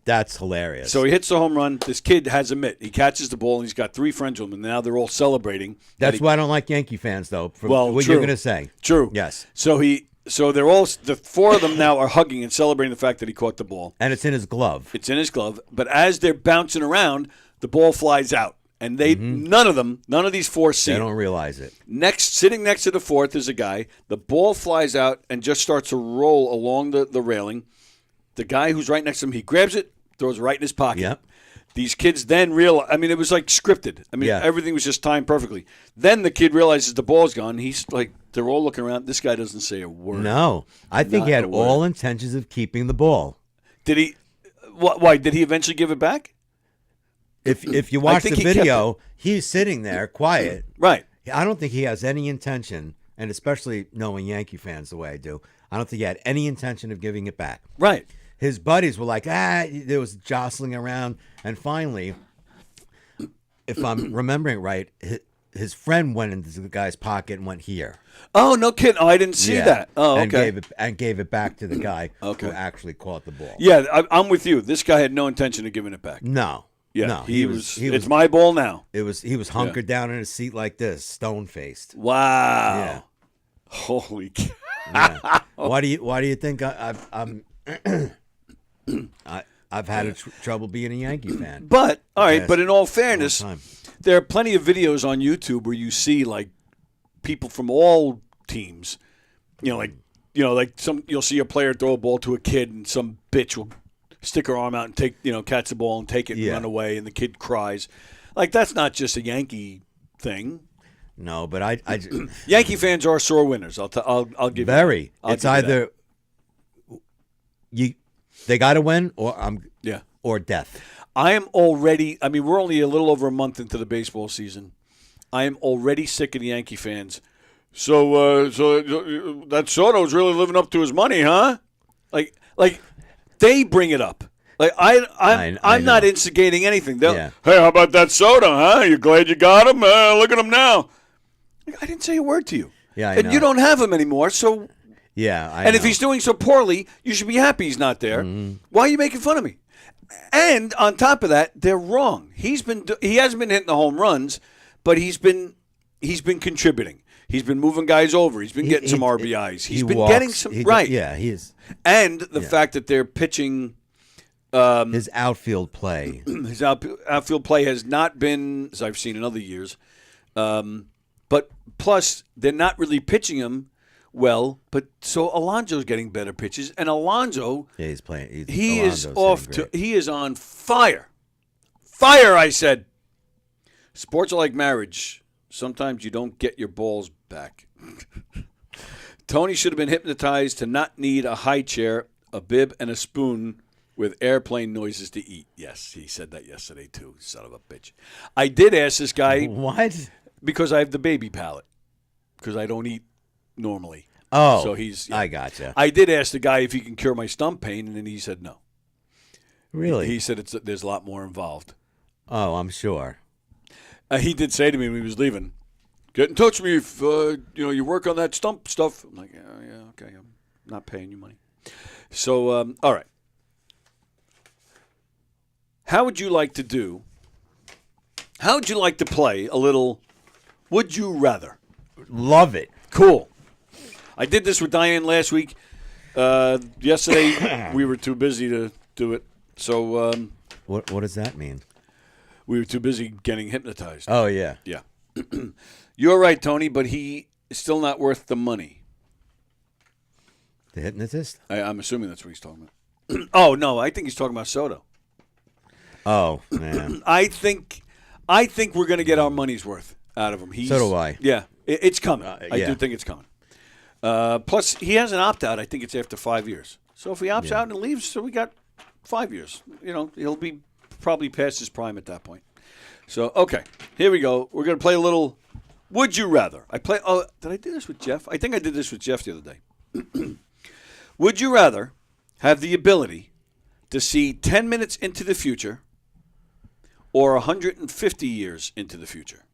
S9: That's hilarious.
S3: So he hits the home run. This kid has a mitt. He catches the ball, and he's got 3 friends with him, and now they're all celebrating.
S9: That's why I don't like Yankee fans, though.
S3: Well,
S9: what
S3: true.
S9: you're going to say.
S3: True.
S9: Yes.
S3: So they're all, the 4 of them now are hugging and celebrating the fact that he caught the ball.
S9: And it's in his glove.
S3: It's in his glove. But as they're bouncing around, the ball flies out. And none of these 4 see
S9: They
S3: it.
S9: don't realize it.
S3: Sitting next to the 4th is a guy. The ball flies out and just starts to roll along the railing. The guy who's right next to him, he grabs it, throws it right in his pocket.
S9: Yep.
S3: These kids then realize, I mean, it was like scripted. I mean, everything was just timed perfectly. Then the kid realizes the ball's gone. He's like, they're all looking around. This guy doesn't say a word.
S9: No. I think he had all intentions of keeping the ball.
S3: Did he? Why? Did he eventually give it back?
S9: If you watch the video, he's sitting there quiet.
S3: Right.
S9: I don't think he has any intention, and especially knowing Yankee fans the way I do, I don't think he had any intention of giving it back.
S3: Right.
S9: His buddies were like, there was jostling around, and finally, if I'm remembering right, his friend went into the guy's pocket and went here.
S3: Oh, no kidding. Oh, I didn't see that. Oh, okay.
S9: And gave it back to the guy
S3: who
S9: actually caught the ball.
S3: Yeah, I'm with you. This guy had no intention of giving it back.
S9: No.
S3: Yeah,
S9: no,
S3: he was. It's my ball now.
S9: He was hunkered down in a seat like this, stone faced.
S3: Wow.
S9: Yeah.
S3: Holy cow.
S9: Yeah. Why do you think I'm I've had trouble being a Yankee fan?
S3: But all right, but in all fairness,
S9: time.
S3: there are plenty of videos on YouTube where you see like people from all teams. Like you'll see a player throw a ball to a kid, and some bitch will stick her arm out and catch the ball and take it and run away, and the kid cries. Like, that's not just a Yankee thing.
S9: No, but I
S3: Yankee fans are sore winners. I'll give you
S9: very.
S3: That.
S9: It's either they got to win or or death.
S3: I am already. I mean, we're only a little over a month into the baseball season. I am already sick of the Yankee fans. So that Soto's really living up to his money, huh? Like. They bring it up. Like I'm not instigating anything. Hey, how about that Soto, huh? You glad you got him? Look at him now. I didn't say a word to you.
S9: Yeah,
S3: and you don't have him anymore. So
S9: if
S3: he's doing so poorly, you should be happy he's not there. Mm-hmm. Why are you making fun of me? And on top of that, they're wrong. He hasn't been hitting the home runs, but he's been contributing. He's been moving guys over. He's been getting some RBIs. He's been getting some right.
S9: Yeah, he is.
S3: And the fact that they're pitching
S9: his outfield play.
S3: His outfield play has not been as I've seen in other years. But plus they're not really pitching him well, but so Alonso's getting better pitches, and Alonso
S9: he's playing.
S3: He is on fire. Fire, I said. Sports are like marriage. Sometimes you don't get your balls back. Tony should have been hypnotized to not need a high chair, a bib, and a spoon with airplane noises to eat. Yes, he said that yesterday too, son of a bitch. I did ask this guy.
S9: What?
S3: Because I have the baby palate. Because I don't eat normally.
S9: Oh,
S3: so he's.
S9: I gotcha.
S3: I did ask the guy if he can cure my stump pain, and then he said no.
S9: Really?
S3: He said there's a lot more involved.
S9: Oh, I'm sure.
S3: He did say to me when he was leaving, "Get in touch with me if you work on that stump stuff." I'm like, yeah, okay. I'm not paying you money. So, all right. How would you like to play a little Would You Rather?
S9: Love it.
S3: Cool. I did this with Diane last week. Yesterday, we were too busy to do it. So,
S9: what does that mean?
S3: We were too busy getting hypnotized.
S9: Oh, yeah.
S3: Yeah. You're right, Tony, but he is still not worth the money.
S9: The hypnotist?
S3: I'm assuming that's what he's talking about. Oh, no, I think he's talking about Soto.
S9: Oh, man.
S3: I think we're going to get our money's worth out of him.
S9: So do I.
S3: Yeah, it's coming.
S9: Yeah.
S3: I do think it's coming. Plus, he has an opt-out. I think it's after 5 years. So if he opts out and leaves, so we got 5 years. He'll be probably past his prime at that point. So, okay, here we go. We're going to play a little Would You Rather. Did I do this with Jeff? I think I did this with Jeff the other day. Would you rather have the ability to see 10 minutes into the future or 150 years into the future?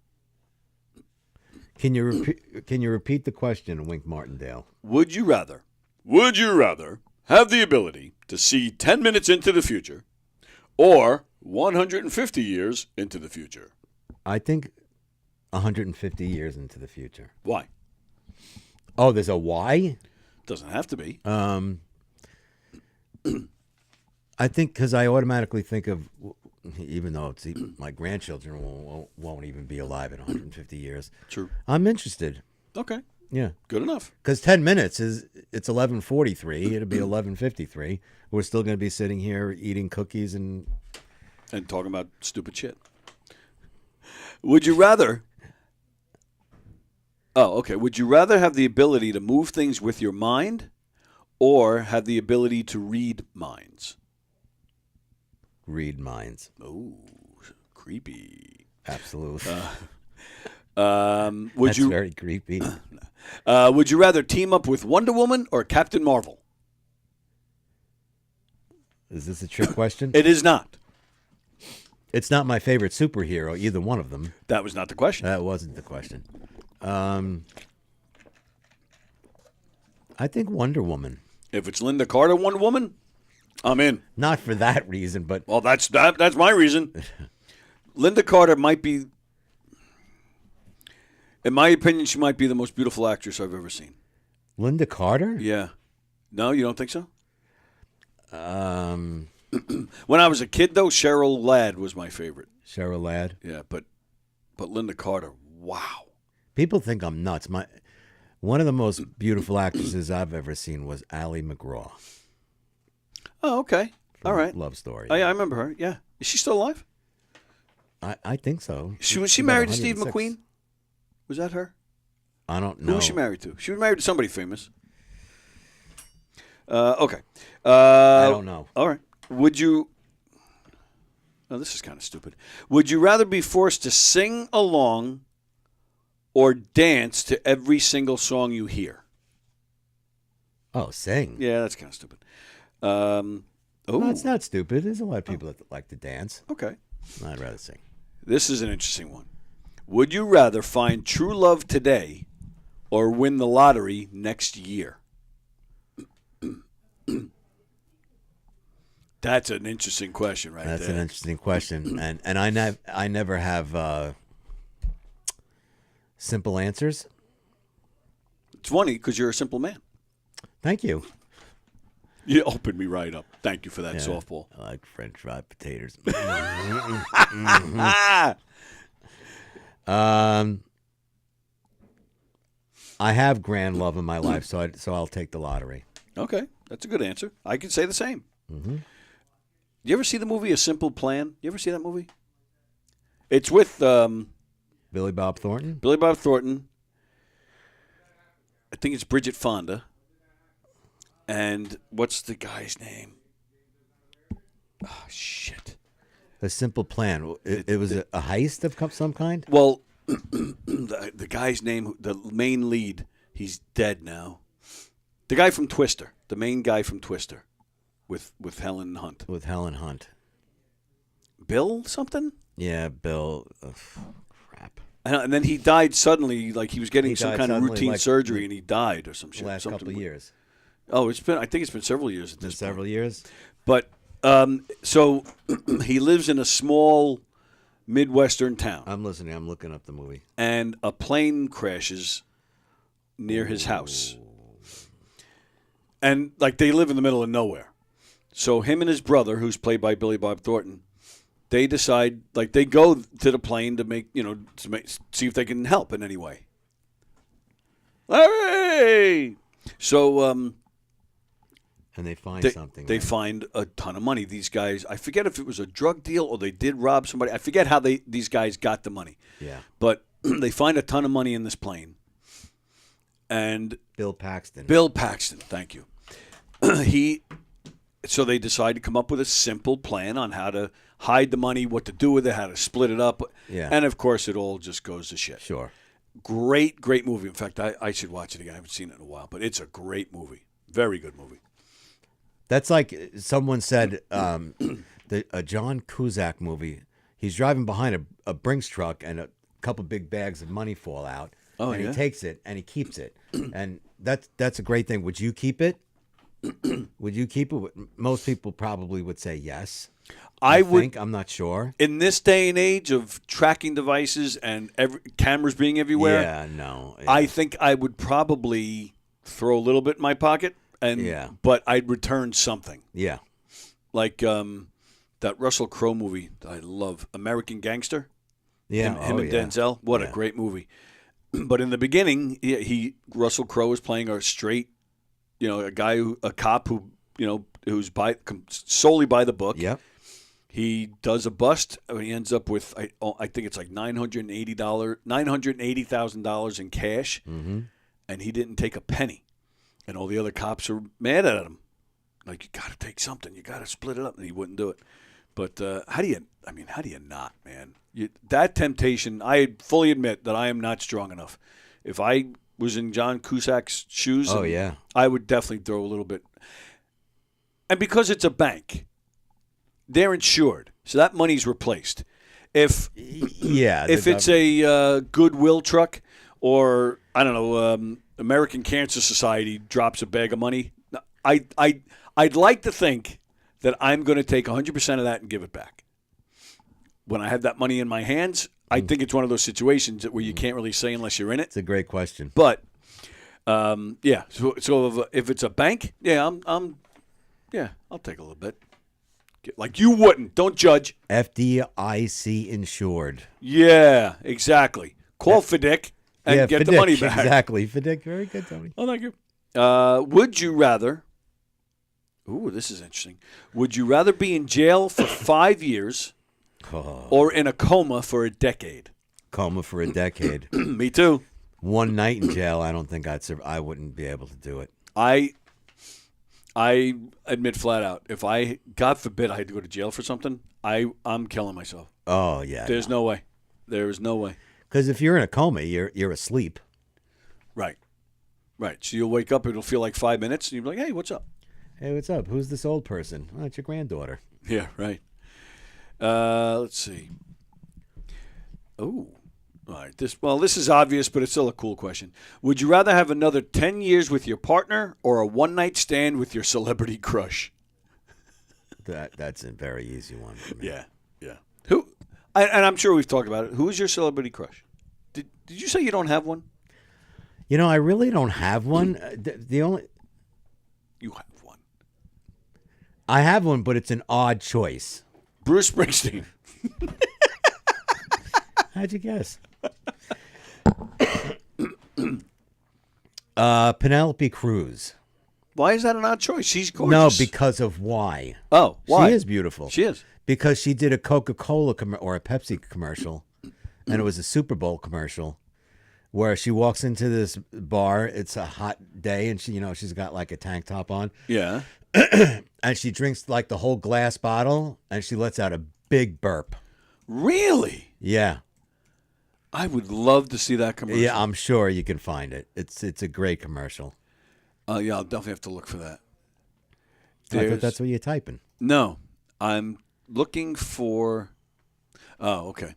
S9: Can you repeat the question, Wink Martindale?
S3: Would you rather have the ability to see 10 minutes into the future or 150 years into the future?
S9: I think 150 years into the future.
S3: Why?
S9: Oh, there's a why?
S3: Doesn't have to be.
S9: I think because I automatically think of, even though my grandchildren won't even be alive in 150 years.
S3: True.
S9: I'm interested.
S3: Okay.
S9: Yeah.
S3: Good enough.
S9: Because 10 minutes it's 11:43. It'll be 11:53. We're still going to be sitting here eating cookies and
S3: talking about stupid shit. Would you rather? Oh, okay. Would you rather have the ability to move things with your mind, or have the ability to read minds?
S9: read minds.
S3: Oh, creepy.
S9: Absolutely.
S3: Would
S9: That's
S3: you?
S9: very creepy.
S3: Would you rather team up with Wonder Woman or Captain Marvel?
S9: Is this a trick question?
S3: It is not.
S9: It's not my favorite superhero, either one of them.
S3: That was not the question.
S9: That wasn't the question. I think Wonder Woman.
S3: If it's Linda Carter Wonder Woman, I'm in.
S9: Not for that reason, but
S3: well, that's my reason. Linda Carter might be, in my opinion, she might be the most beautiful actress I've ever seen.
S9: Linda Carter?
S3: Yeah. No, you don't think so? When I was a kid, though, Cheryl Ladd was my favorite.
S9: Cheryl Ladd?
S3: Yeah, but Linda Carter, wow.
S9: People think I'm nuts. One of the most beautiful actresses I've ever seen was Ally McGraw.
S3: Oh, okay. All right.
S9: Love Story.
S3: Oh, yeah, I remember her. Yeah. Is she still alive?
S9: I think so.
S3: Was she married to Steve McQueen? Was that her?
S9: I don't know.
S3: Who was she married to? She was married to somebody famous. Okay. I
S9: don't know.
S3: All right. Would you... Oh, this is kind of stupid. Would you rather be forced to sing along or dance to every single song you hear?
S9: Oh, sing.
S3: Yeah, that's kind of stupid.
S9: No, it's not stupid. There's a lot of people that like to dance.
S3: Okay.
S9: I'd rather sing.
S3: This is an interesting one. Would you rather find true love today or win the lottery next year? That's an interesting question, right?
S9: That's
S3: there.
S9: an interesting question, and I never have simple answers.
S3: It's funny because you're a simple man.
S9: Thank you.
S3: You opened me right up. Thank you for that softball.
S9: I like French fried potatoes. I have grand love in my life, so I'll take the lottery.
S3: Okay, that's a good answer. I could say the same.
S9: Mm-hmm.
S3: You ever see the movie A Simple Plan? You ever see that movie? It's with
S9: Billy Bob Thornton.
S3: Billy Bob Thornton. I think it's Bridget Fonda. And what's the guy's name? Oh, shit.
S9: A Simple Plan. It was a heist of some kind?
S3: Well, the guy's name, the main lead, he's dead now. The guy from Twister. The main guy from Twister. With Helen Hunt.
S9: With Helen Hunt.
S3: Bill something?
S9: Yeah, Bill. Crap.
S3: And then he died suddenly, like he was getting some kind of routine
S9: like
S3: surgery, and he died or some shit.
S9: Last couple of years.
S3: Oh, I think it's been several years at this point.
S9: Several years?
S3: But, so he lives in a small Midwestern town.
S9: I'm listening. I'm looking up the movie.
S3: And a plane crashes near his house. And, like, they live in the middle of nowhere. So him and his brother, who's played by Billy Bob Thornton, they decide, like, they go to the plane to see if they can help in any way. Hey! So,
S9: and they find something.
S3: They find a ton of money. These guys, I forget if it was a drug deal or they did rob somebody. I forget how these guys got the money.
S9: Yeah.
S3: But they find a ton of money in this plane. And
S9: Bill Paxton,
S3: thank you. So they decide to come up with a simple plan on how to hide the money, what to do with it, how to split it up.
S9: Yeah.
S3: And, of course, it all just goes to shit.
S9: Sure.
S3: Great, great movie. In fact, I should watch it again. I haven't seen it in a while. But it's a great movie. Very good movie.
S9: That's like someone said, a John Cusack movie. He's driving behind a Brinks truck and a couple big bags of money fall out.
S3: Oh,
S9: and
S3: yeah?
S9: he takes it and he keeps it, and that's a great thing. Would you keep it? Would you keep it? Most people probably would say yes.
S3: I would.
S9: think. I'm not sure.
S3: In this day and age of tracking devices and cameras being everywhere,
S9: Yeah, no. Yeah.
S3: I think I would probably throw a little bit in my pocket, but I'd return something.
S9: Yeah.
S3: Like that Russell Crowe movie that I love, American Gangster.
S9: Yeah.
S3: Him and Denzel. What a great movie. But in the beginning, Russell Crowe was playing a straight, a cop who, who's solely by the book.
S9: Yep.
S3: He does a bust. He ends up with, I think it's like $980,000 in cash, and he didn't take a penny. And all the other cops are mad at him. Like, you got to take something. You got to split it up. And he wouldn't do it. But how do you not, man? That temptation, I fully admit that I am not strong enough. If I was in John Cusack's shoes, I would definitely throw a little bit. And because it's a bank, they're insured, so that money's replaced. If it's a Goodwill truck, or I don't know, American Cancer Society drops a bag of money, I'd like to think that I'm going to take 100% of that and give it back. When I have that money in my hands, I think it's one of those situations where you can't really say unless you're in it.
S9: It's a great question.
S3: But So if it's a bank, I'll take a little bit. Like you wouldn't. Don't judge.
S9: FDIC insured.
S3: Yeah, exactly. Call FDIC and get the money back.
S9: Exactly. FDIC. Very good, Tony.
S3: Oh, thank you. Would you rather... Ooh, this is interesting. Would you rather be in jail for 5 years or in a coma for a decade?
S9: Coma for a decade.
S3: Me too.
S9: One night in jail, I don't think I wouldn't be able to do it.
S3: I admit flat out, if I, God forbid, I had to go to jail for something, I'm killing myself.
S9: Oh, yeah.
S3: There's no way. There is no way.
S9: Because if you're in a coma, you're asleep.
S3: Right. Right. So you'll wake up, it'll feel like 5 minutes, and you'll be like, hey, what's up?
S9: Hey, what's up? Who's this old person? Oh, it's your granddaughter.
S3: Yeah, right. Let's see. Oh. All right. This is obvious, but it's still a cool question. Would you rather have another 10 years with your partner or a one-night stand with your celebrity crush?
S9: That's a very easy one for me.
S3: Yeah, yeah. Who? And I'm sure we've talked about it. Who is your celebrity crush? Did you say you don't have one?
S9: You know, I really don't have one. The only...
S3: You have one.
S9: I have one, but it's an odd choice.
S3: Bruce Springsteen.
S9: How'd you guess? Penelope Cruz.
S3: Why is that an odd choice? She's gorgeous.
S9: No, because of why.
S3: Oh, why?
S9: She is beautiful.
S3: She is.
S9: Because she did a Coca-Cola or a Pepsi commercial, and it was a Super Bowl commercial, where she walks into this bar. It's a hot day, and she's got like a tank top on.
S3: Yeah.
S9: And she drinks like the whole glass bottle, and she lets out a big burp.
S3: Really?
S9: Yeah.
S3: I would love to see that commercial.
S9: Yeah, I'm sure you can find it. It's a great commercial.
S3: Yeah, I'll definitely have to look for that.
S9: I thought that's what you're typing.
S3: No, I'm looking for... Oh, okay.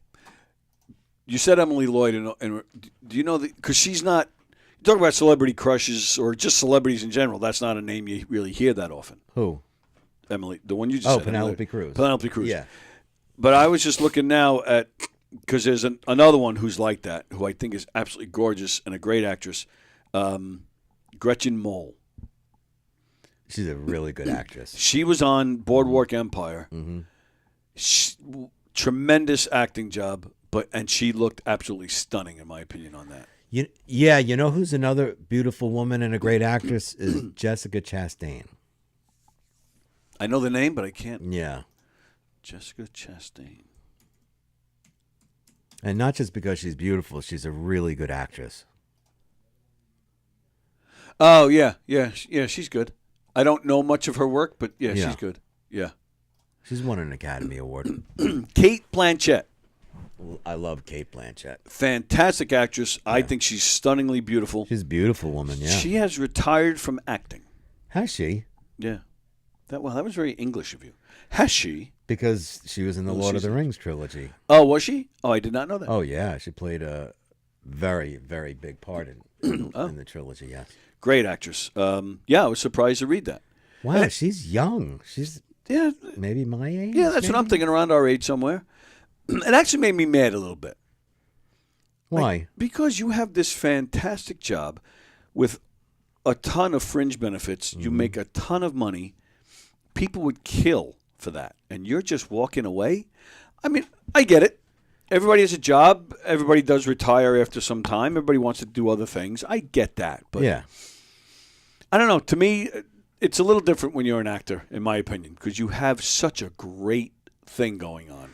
S3: You said Emily Lloyd, and do you know that? Because she's not... You talk about celebrity crushes or just celebrities in general. That's not a name you really hear that often.
S9: Who?
S3: Emily, the one you just said.
S9: Penelope Cruz.
S3: Penelope Cruz.
S9: Yeah.
S3: But I was just looking now at... Because there's another one who's like that, who I think is absolutely gorgeous and a great actress, Gretchen Mol.
S9: She's a really good actress.
S3: She was on Boardwalk Empire.
S9: Mm-hmm.
S3: Tremendous acting job, and she looked absolutely stunning, in my opinion, on that.
S9: You know who's another beautiful woman and a great actress is Jessica Chastain.
S3: I know the name, but I can't.
S9: Yeah.
S3: Jessica Chastain.
S9: And not just because she's beautiful, she's a really good actress.
S3: Oh, yeah, she's good. I don't know much of her work, but yeah. She's good. Yeah.
S9: She's won an Academy Award.
S3: Kate Blanchett.
S9: I love Kate Blanchett.
S3: Fantastic actress. Yeah. I think she's stunningly beautiful.
S9: She's a beautiful woman, yeah.
S3: She has retired from acting.
S9: Has she?
S3: Yeah. That was very English of you. Has she?
S9: Because she was in the Lord of the Rings trilogy.
S3: Oh, was she? Oh, I did not know that.
S9: Oh, yeah. She played very, very big part in the trilogy. Yes.
S3: Great actress. Yeah, I was surprised to read that.
S9: Wow, she's young. She's maybe my age.
S3: Yeah, that's what I'm thinking, around our age somewhere. It actually made me mad a little bit.
S9: Why?
S3: Because you have this fantastic job with a ton of fringe benefits. You make a ton of money. People would kill for that. And you're just walking away? I mean, I get it. Everybody has a job. Everybody does retire after some time. Everybody wants to do other things. I get that. But
S9: Yeah.
S3: I don't know. To me, it's a little different when you're an actor, in my opinion, because you have such a great thing going on.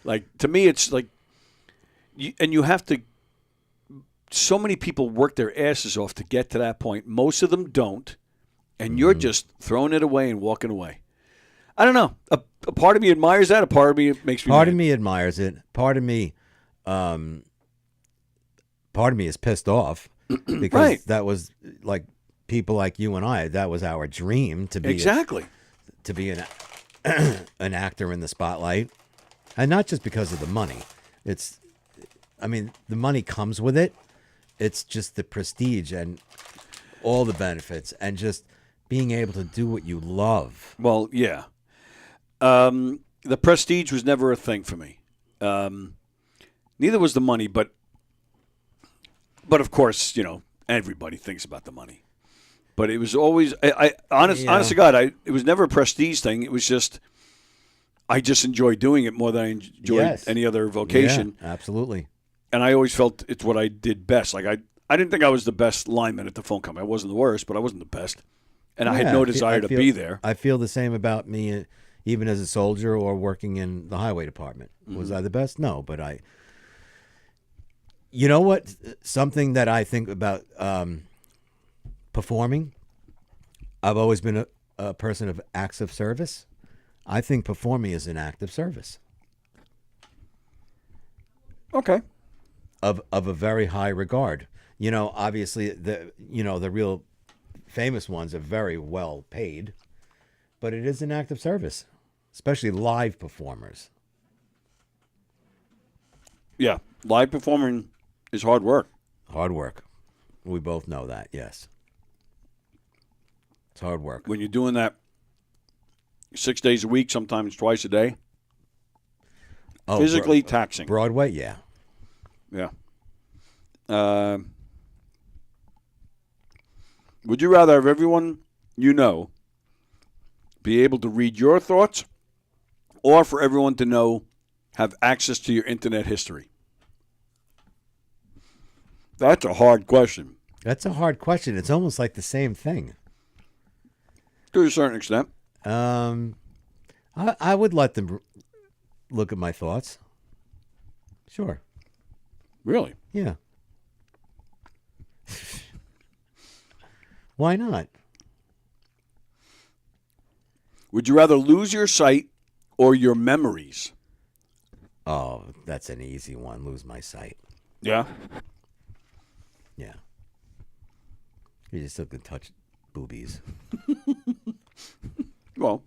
S3: Like, to me, it's like, you have to, so many people work their asses off to get to that point. Most of them don't, and you're just throwing it away and walking away. I don't know. A part of me admires that. A part of me makes me
S9: Part
S3: mad.
S9: of me admires it. Part of me is pissed off because
S3: Right.
S9: that was like people like you and I. That was our dream to be
S3: Exactly.
S9: to be an an actor in the spotlight, and not just because of the money. I mean, the money comes with it. It's just the prestige and all the benefits, and just being able to do what you love.
S3: Well, yeah. The prestige was never a thing for me. Neither was the money, but of course, everybody thinks about the money. But it was always, honest to God, it was never a prestige thing. It was just, I just enjoy doing it more than I enjoy any other vocation.
S9: Yeah, absolutely.
S3: And I always felt it's what I did best. Like, I didn't think I was the best lineman at the phone company. I wasn't the worst, but I wasn't the best. And I had no desire to be there.
S9: I feel the same about me, even as a soldier or working in the highway department. Was I the best? No, but you know what? Something that I think about performing, I've always been a person of acts of service. I think performing is an act of service.
S3: Okay.
S9: Of a very high regard. Obviously the real famous ones are very well paid, but it is an act of service, especially live performers.
S3: Yeah. Live performing is hard work.
S9: Hard work. We both know that, yes. It's hard work.
S3: When you're doing that 6 days a week, sometimes twice a day, physically taxing.
S9: Broadway, yeah.
S3: Yeah. Would you rather have everyone you know be able to read your thoughts, or for everyone to have access to your internet history? That's a hard question.
S9: That's a hard question. It's almost like the same thing.
S3: To a certain extent.
S9: I would let them look at my thoughts. Sure.
S3: Really?
S9: Yeah. Why not?
S3: Would you rather lose your sight or your memories?
S9: Oh, that's an easy one. Lose my sight.
S3: Yeah?
S9: Yeah. You just still can touch boobies.
S3: Well,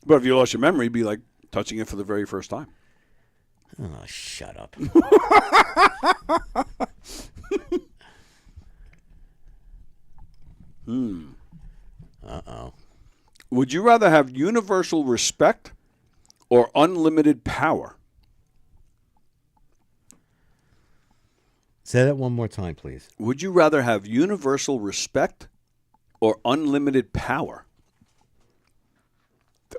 S3: but if you lost your memory, it'd be like touching it for the very first time.
S9: Oh, shut up. Uh-oh.
S3: Would you rather have universal respect or unlimited power?
S9: Say that one more time, please.
S3: Would you rather have universal respect or unlimited power?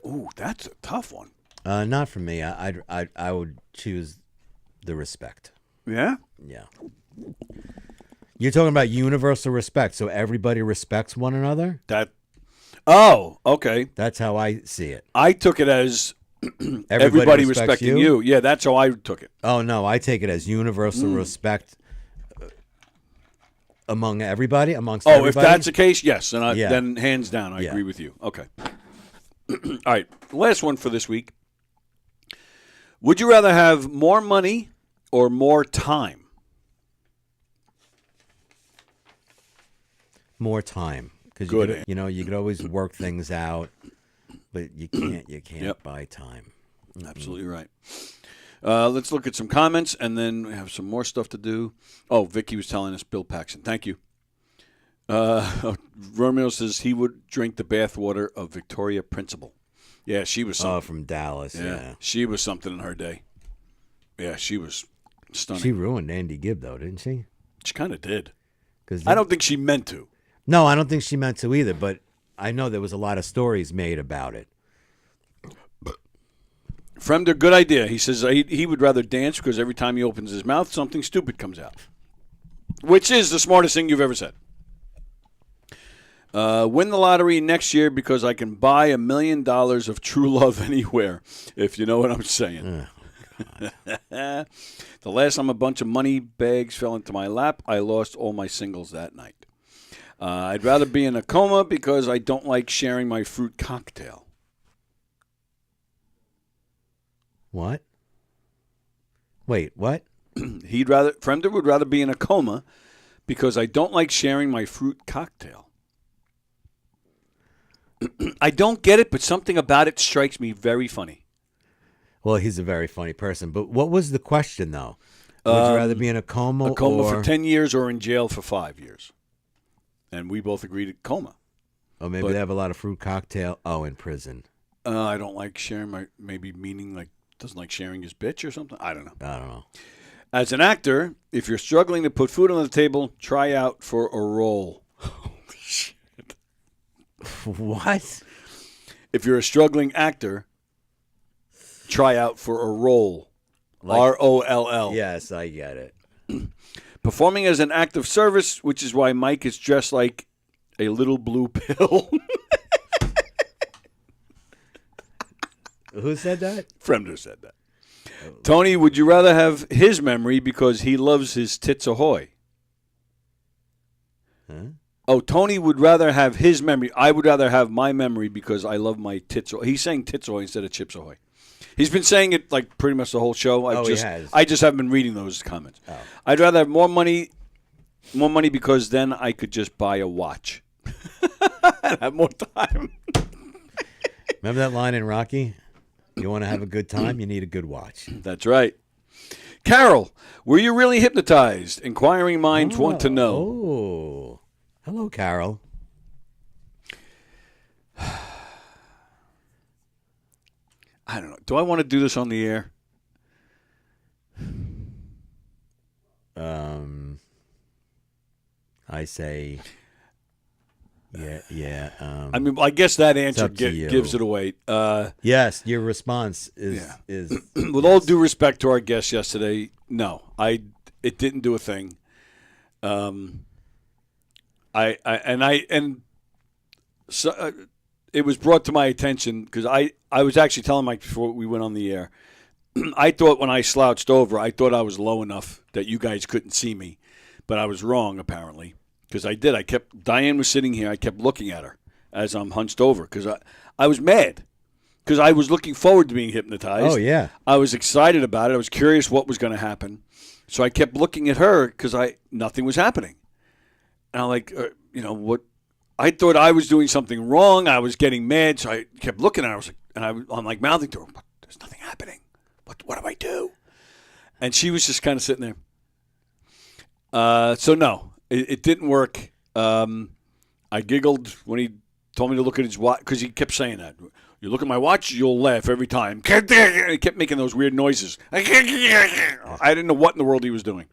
S3: Ooh, that's a tough one.
S9: Not for me. I would choose the respect.
S3: Yeah?
S9: Yeah. You're talking about universal respect, so everybody respects one another?
S3: Oh, okay.
S9: That's how I see it.
S3: I took it as everybody
S9: respects
S3: respecting you. Yeah, that's how I took it.
S9: Oh, no, I take it as universal respect among everybody, amongst everybody.
S3: If that's the case, yes. And then hands down, I agree with you. Okay. All right. Last one for this week. Would you rather have more money or more time?
S9: More time. Because you could always work things out, but you can't
S3: Yep.
S9: buy time.
S3: Absolutely right. Let's look at some comments, and then we have some more stuff to do. Oh, Vicky was telling us Bill Paxton. Thank you. Romeo says he would drink the bathwater of Victoria Principal. Yeah, she was something.
S9: Oh, from Dallas, yeah.
S3: She was something in her day. Yeah, she was stunning.
S9: She ruined Andy Gibb, though, didn't she?
S3: She kind of did.
S9: I
S3: I don't think she meant to.
S9: No, I don't think she meant to either, but I know there was a lot of stories made about it.
S3: Fremder, good idea. He says he would rather dance because every time he opens his mouth, something stupid comes out. Which is the smartest thing you've ever said. Win the lottery next year because I can buy $1 million of true love anywhere, if you know what I'm saying. The last time a bunch of money bags fell into my lap, I lost all my singles that night. I'd rather be in a coma because I don't like sharing my fruit cocktail.
S9: What? Wait, what?
S3: Fremder would rather be in a coma because I don't like sharing my fruit cocktail. I don't get it, but something about it strikes me very funny.
S9: Well, he's a very funny person. But what was the question, though? Would you rather be in a coma?
S3: A coma for 10 years or in jail for 5 years. And we both agreed at coma.
S9: Oh, maybe they have a lot of fruit cocktail. Oh, in prison.
S3: I don't like sharing my, maybe meaning like, doesn't like sharing his bitch or something. I don't know. As an actor, if you're struggling to put food on the table, try out for a role. Holy shit.
S9: What?
S3: If you're a struggling actor, try out for a role.
S9: Like,
S3: ROLL.
S9: Yes, I get it.
S3: Performing as an act of service, which is why Mike is dressed like a little blue pill.
S9: Who said that?
S3: Fremder said that. Tony, would you rather have his memory because he loves his tits ahoy?
S9: Huh?
S3: Oh, Tony would rather have his memory. I would rather have my memory because I love my tits ahoy. He's saying tits ahoy instead of chips ahoy. He's been saying it like pretty much the whole show.
S9: He has.
S3: I just haven't been reading those comments.
S9: Oh.
S3: I'd rather have more money because then I could just buy a watch and have more time.
S9: Remember that line in Rocky? You want to have a good time, you need a good watch.
S3: That's right. Carol, were you really hypnotized? Inquiring minds want to know.
S9: Oh, hello, Carol.
S3: I don't know. Do I want to do this on the air?
S9: I say, yeah.
S3: I mean, I guess that answer
S9: up to you.
S3: gives it away.
S9: Yes, your response is
S3: With all due respect to our guest yesterday, no, it didn't do a thing. It was brought to my attention because I was actually telling Mike before we went on the air. I thought when I slouched over, I thought I was low enough that you guys couldn't see me, but I was wrong apparently because I did. Diane was sitting here. I kept looking at her as I'm hunched over because I was mad because I was looking forward to being hypnotized.
S9: Oh yeah,
S3: I was excited about it. I was curious what was going to happen, so I kept looking at her because nothing was happening, and I'm like, what? I thought I was doing something wrong. I was getting mad, so I kept looking at her. I'm like mouthing to her, but there's nothing happening. What do I do? And she was just kind of sitting there. So no, it didn't work. I giggled when he told me to look at his watch because he kept saying that. You look at my watch, you'll laugh every time. He kept making those weird noises. I didn't know what in the world he was doing.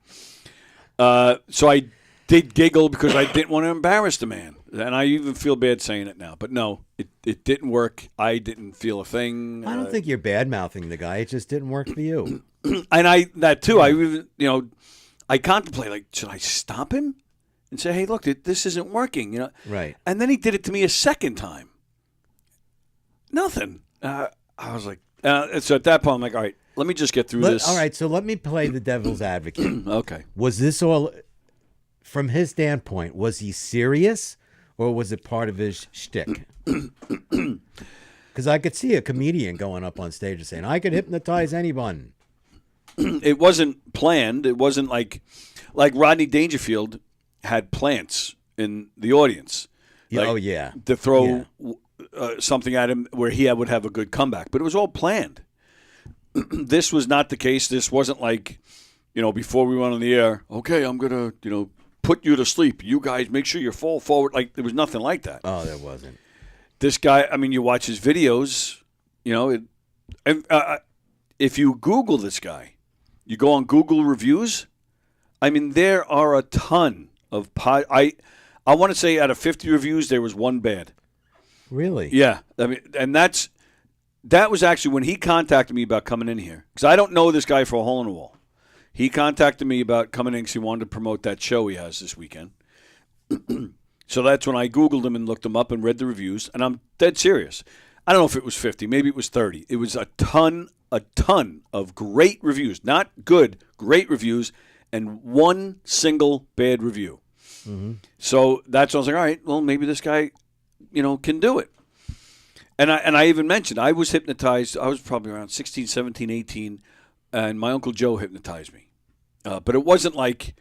S3: So I did giggle because I didn't want to embarrass the man. And I even feel bad saying it now. But no, it didn't work. I didn't feel a thing.
S9: I don't think you're bad-mouthing the guy. It just didn't work for you.
S3: And that too, I contemplate, like, should I stop him and say, hey, look, this isn't working,
S9: Right.
S3: And then he did it to me a second time. Nothing. I was like, so at that point, I'm like, all right, let me just get through this.
S9: All right, so let me play the devil's advocate.
S3: Okay.
S9: Was this all, from his standpoint, was he serious or was it part of his shtick? Because I could see a comedian going up on stage and saying, I could hypnotize anyone.
S3: It wasn't planned. It wasn't like Rodney Dangerfield had plants in the audience.
S9: To
S3: throw something at him where he would have a good comeback. But it was all planned. this was not the case. This wasn't like, before we went on the air, okay, I'm going to, put you to sleep. You guys make sure you fall forward. Like, there was nothing like that.
S9: Oh, there wasn't.
S3: This guy, you watch his videos, if you Google this guy, you go on Google reviews, there are a ton of I want to say out of 50 reviews, there was one bad.
S9: Really?
S3: Yeah. And that was actually when he contacted me about coming in here. Because I don't know this guy for a hole in the wall. He contacted me about coming in because he wanted to promote that show he has this weekend. So that's when I Googled him and looked him up and read the reviews. And I'm dead serious. I don't know if it was 50. Maybe it was 30. It was a ton of great reviews. Not good, great reviews. And one single bad review. Mm-hmm. So that's when I was like, all right, well, maybe this guy, can do it. And I even mentioned, I was hypnotized. I was probably around 16, 17, 18, and my Uncle Joe hypnotized me. But it wasn't like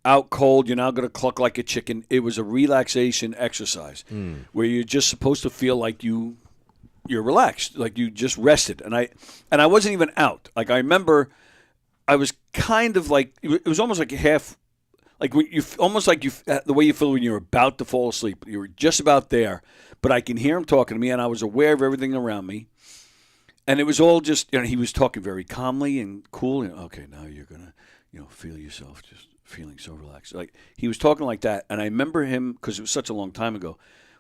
S3: out cold, you're now going to cluck like a chicken. It was a relaxation exercise where you're just supposed to feel like you're relaxed, like you just rested. And I wasn't even out. Like I remember I was kind of like, it was almost like half, like the way you feel when you're about to fall asleep. You were just about there, but I can hear him talking to me, and I was aware of everything around me. And it was all just, he was talking very calmly and cool. Okay, now you're going to, feel yourself just feeling so relaxed. Like he was talking like that. And I remember him, because it was such a long time ago.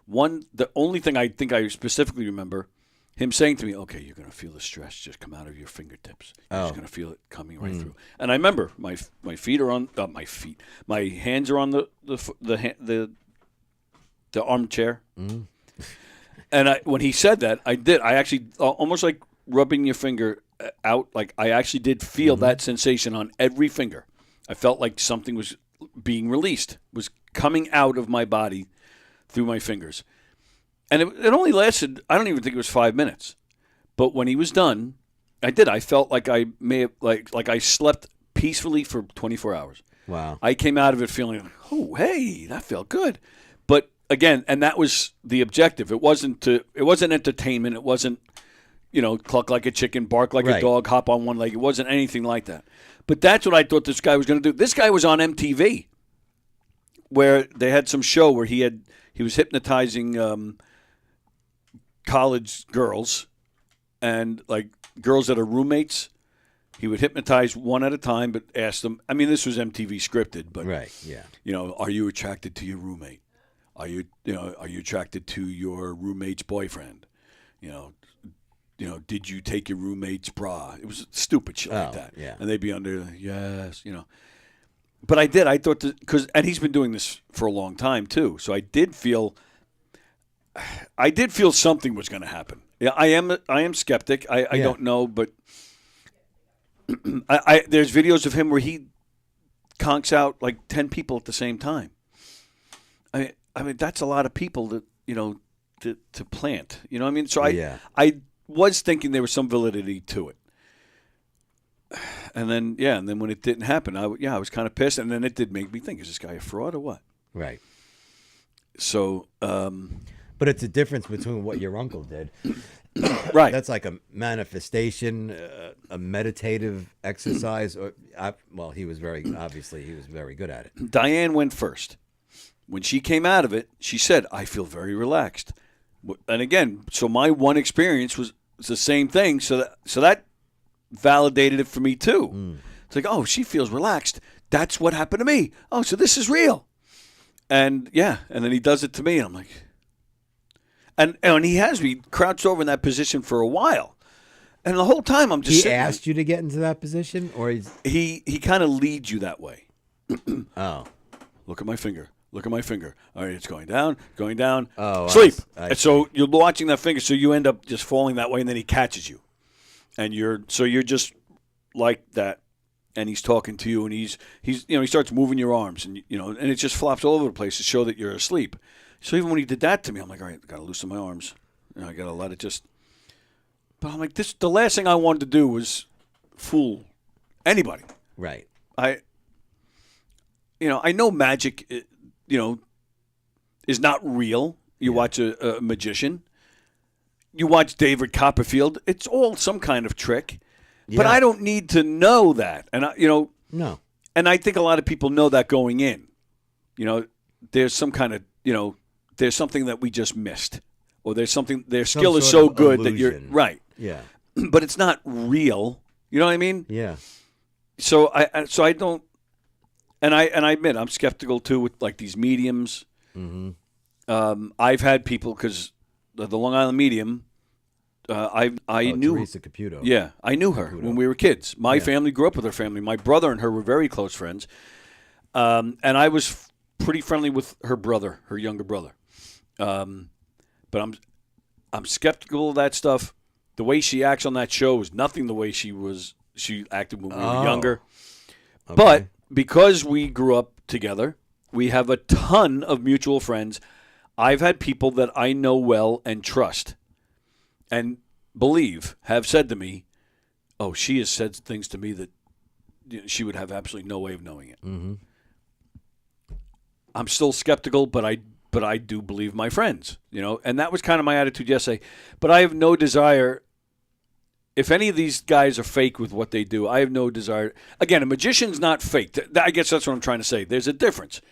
S3: The only thing I think I specifically remember, him saying to me, okay, you're going to feel the stress just come out of your fingertips. You're just going to feel it coming right through. And I remember my feet are on, my hands are on the armchair. Mm. And when he said that, I actually, almost like rubbing your finger out, like I actually did feel that sensation on every finger. I felt like something was being released, was coming out of my body through my fingers. And it only lasted, I don't even think it was 5 minutes. But when he was done, I felt like I may have, like I slept peacefully for 24 hours.
S9: Wow.
S3: I came out of it feeling like, oh, hey, that felt good. But again, and that was the objective. It wasn't entertainment. It wasn't, cluck like a chicken, bark like a dog, hop on one leg. It wasn't anything like that. But that's what I thought this guy was going to do. This guy was on MTV, where they had some show where he was hypnotizing college girls and like girls that are roommates. He would hypnotize one at a time, but ask them. This was MTV scripted, but
S9: right, yeah.
S3: Are you attracted to your roommate? Are you attracted to your roommate's boyfriend? Did you take your roommate's bra? It was stupid shit like that.
S9: Yeah.
S3: And they'd be under, yes, But I did. I thought and he's been doing this for a long time too. So I did feel something was going to happen. Yeah, I am skeptic. I don't know, but there's videos of him where he conks out like 10 people at the same time. I mean that's a lot of people to plant. You know what I mean? So I was thinking there was some validity to it. And then when it didn't happen, I was kind of pissed, and then it did make me think, is this guy a fraud or what?
S9: Right.
S3: So
S9: but it's a difference between what your uncle did.
S3: Right.
S9: That's like a manifestation, a meditative exercise. He was very good at it.
S3: Diane went first. When she came out of it, she said, I feel very relaxed. And again, so my one experience was the same thing. So that validated it for me too. It's like, oh, she feels relaxed. That's what happened to me. Oh, so this is real. And and then he does it to me, and I'm like, and he has me crouched over in that position for a while. And the whole time I'm just
S9: He asked you to get into that position, or
S3: he kind of leads you that way.
S9: Oh.
S3: Look at my finger. Look at my finger. All right, it's going down.
S9: Oh,
S3: sleep.
S9: I
S3: So you're watching that finger, so you end up just falling that way, and then he catches you, and you're just like that, and he's talking to you, and he's he starts moving your arms, and and it just flops all over the place to show that you're asleep. So even when he did that to me, I'm like, all right, I gotta loosen my arms. I gotta let it just. But I'm like, the last thing I wanted to do was fool anybody.
S9: Right.
S3: I know magic. Is not real. You watch a magician. You watch David Copperfield. It's all some kind of trick. But I don't need to know that. And,
S9: No.
S3: And I think a lot of people know that going in. There's some kind of, there's something that we just missed. Or their skill is so good that you're right.
S9: Yeah.
S3: But it's not real. You know what I mean?
S9: Yeah.
S3: So I don't, and I admit I'm skeptical too with like these mediums.
S9: Mm-hmm.
S3: I've had people because the Long Island medium. I knew
S9: Teresa Caputo.
S3: Yeah, I knew her when we were kids. My family grew up with her family. My brother and her were very close friends, and I was pretty friendly with her brother, her younger brother. But I'm skeptical of that stuff. The way she acts on that show is nothing the way she acted when we were younger.
S9: Okay.
S3: But because we grew up together, we have a ton of mutual friends. I've had people that I know well and trust and believe have said to me, oh, she has said things to me that she would have absolutely no way of knowing it.
S9: Mm-hmm.
S3: I'm still skeptical, but I do believe my friends, and that was kind of my attitude yesterday. But I have no desire. If any of these guys are fake with what they do, I have no desire. Again, a magician's not fake. I guess that's what I'm trying to say. There's a difference.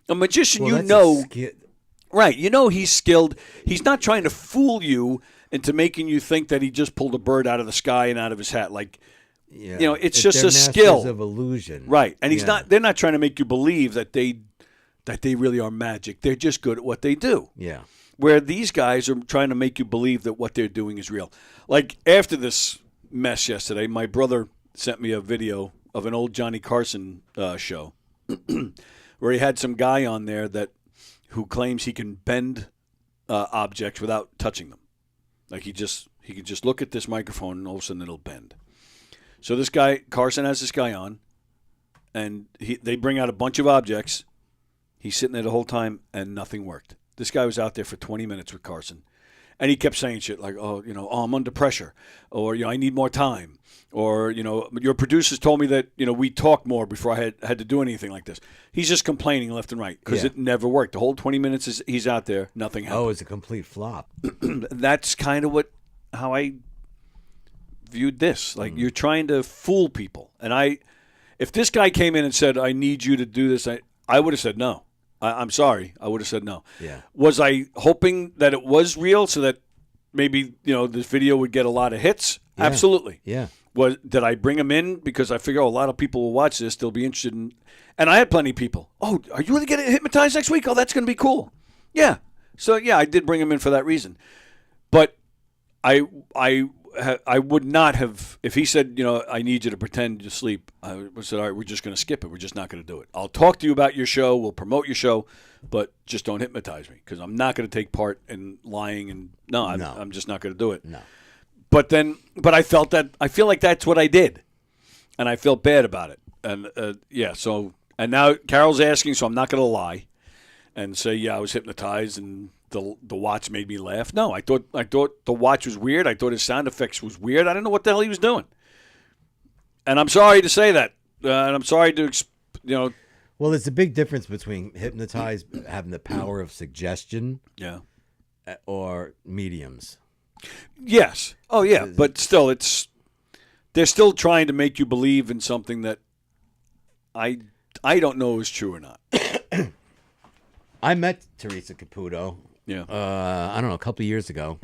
S3: A magician, right? He's skilled. He's not trying to fool you into making you think that he just pulled a bird out of the sky and out of his hat. Like, it's just a skill
S9: of illusion,
S3: right? And he's not. They're not trying to make you believe that they really are magic. They're just good at what they do.
S9: Yeah.
S3: Where these guys are trying to make you believe that what they're doing is real. Like after this mess yesterday, my brother sent me a video of an old Johnny Carson show where he had some guy on there who claims he can bend objects without touching them. Like he can just look at this microphone and all of a sudden it'll bend. So this guy, Carson has this guy on, and they bring out a bunch of objects. He's sitting there the whole time, and nothing worked. This guy was out there for 20 minutes with Carson, and he kept saying shit like, oh, I'm under pressure, or, I need more time, or, your producers told me that, we talked more before I had to do anything like this. He's just complaining left and right because it never worked. The whole 20 minutes he's out there, nothing happened.
S9: Oh, it's a complete flop.
S3: That's kind of how I viewed this. Like, you're trying to fool people. And if this guy came in and said, I need you to do this, I would have said no. I'm sorry. I would have said no.
S9: Yeah.
S3: Was I hoping that it was real so that maybe, this video would get a lot of hits?
S9: Yeah.
S3: Absolutely.
S9: Yeah.
S3: Did I bring him in because I figure a lot of people will watch this, they'll be interested in, and I had plenty of people. Oh, are you really getting hypnotized next week? Oh, that's going to be cool. Yeah. So, I did bring him in for that reason. But I would not have, if he said, I need you to pretend to sleep, I would have said, all right, we're just going to skip it. We're just not going to do it. I'll talk to you about your show. We'll promote your show, but just don't hypnotize me because I'm not going to take part in lying. And I'm just not going to do it.
S9: No.
S3: But I feel like that's what I did. And I felt bad about it. And and now Carol's asking, so I'm not going to lie and say, I was hypnotized and the watch made me laugh. No, I thought the watch was weird. I thought his sound effects was weird. I didn't know what the hell he was doing. And I'm sorry to say that. And I'm sorry to,
S9: Well, there's a big difference between hypnotized, having the power of suggestion, or mediums.
S3: Yes. Oh, yeah. But still, they're still trying to make you believe in something that I don't know is true or not.
S9: I met Teresa Caputo.
S3: Yeah.
S9: I don't know, a couple of years ago.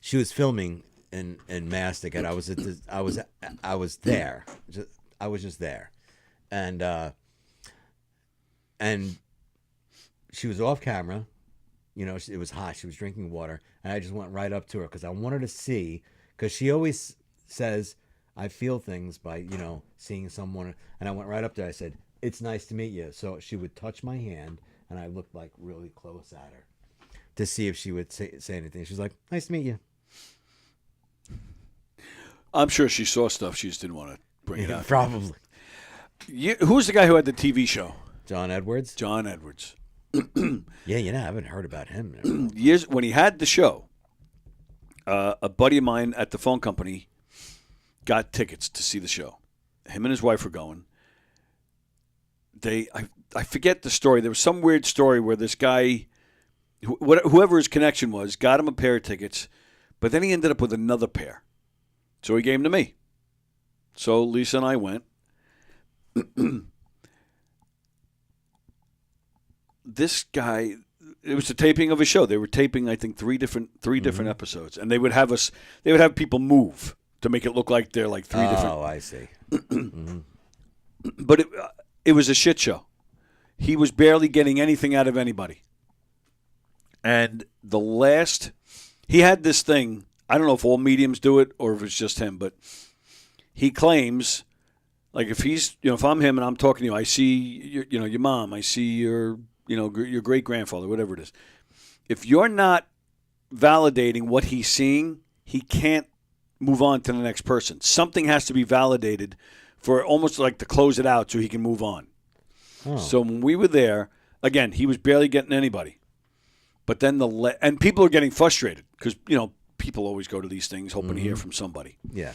S9: She was filming in Mastic, and I was there. I was just there, and she was off camera. It was hot. She was drinking water, and I just went right up to her because I wanted to see. Because she always says, "I feel things by seeing someone," and I went right up there. I said, "It's nice to meet you." So she would touch my hand, and I looked like really close at her to see if she would say anything. She's like, "Nice to meet you."
S3: I'm sure she saw stuff. She just didn't want to bring it out.
S9: Probably.
S3: Who's the guy who had the TV show?
S9: John Edwards.
S3: John Edwards.
S9: Yeah, I haven't heard about him.
S3: Years when he had the show, a buddy of mine at the phone company got tickets to see the show. Him and his wife were going. I forget the story. There was some weird story where this guy, whoever his connection was, got him a pair of tickets, but then he ended up with another pair. So he gave them to me. So Lisa and I went. This guy, it was the taping of a show. They were taping, I think, three different episodes, and they would have people move to make it look like they're like three different.
S9: Oh, I see.
S3: But it was a shit show. He was barely getting anything out of anybody. And he had this thing. I don't know if all mediums do it or if it's just him, but he claims, like if I'm him and I'm talking to you, I see your mom, I see your great grandfather, whatever it is. If you're not validating what he's seeing, he can't move on to the next person. Something has to be validated for almost like to close it out so he can move on. Oh. So when we were there, again, he was barely getting anybody. But then and people are getting frustrated because, people always go to these things hoping to hear from somebody.
S9: Yeah.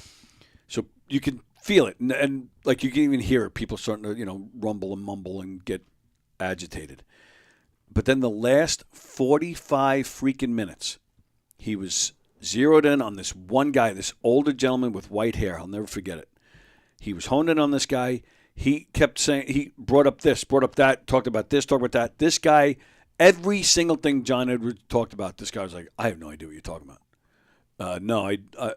S3: So you can feel it. And like you can even hear it. People starting to, rumble and mumble and get agitated. But then the last 45 freaking minutes, he was zeroed in on this one guy, this older gentleman with white hair. I'll never forget it. He was honed in on this guy. He kept saying, he brought up this, brought up that, talked about this, talked about that. This guy, every single thing John Edwards talked about, this guy was like, I have no idea what you're talking about. No,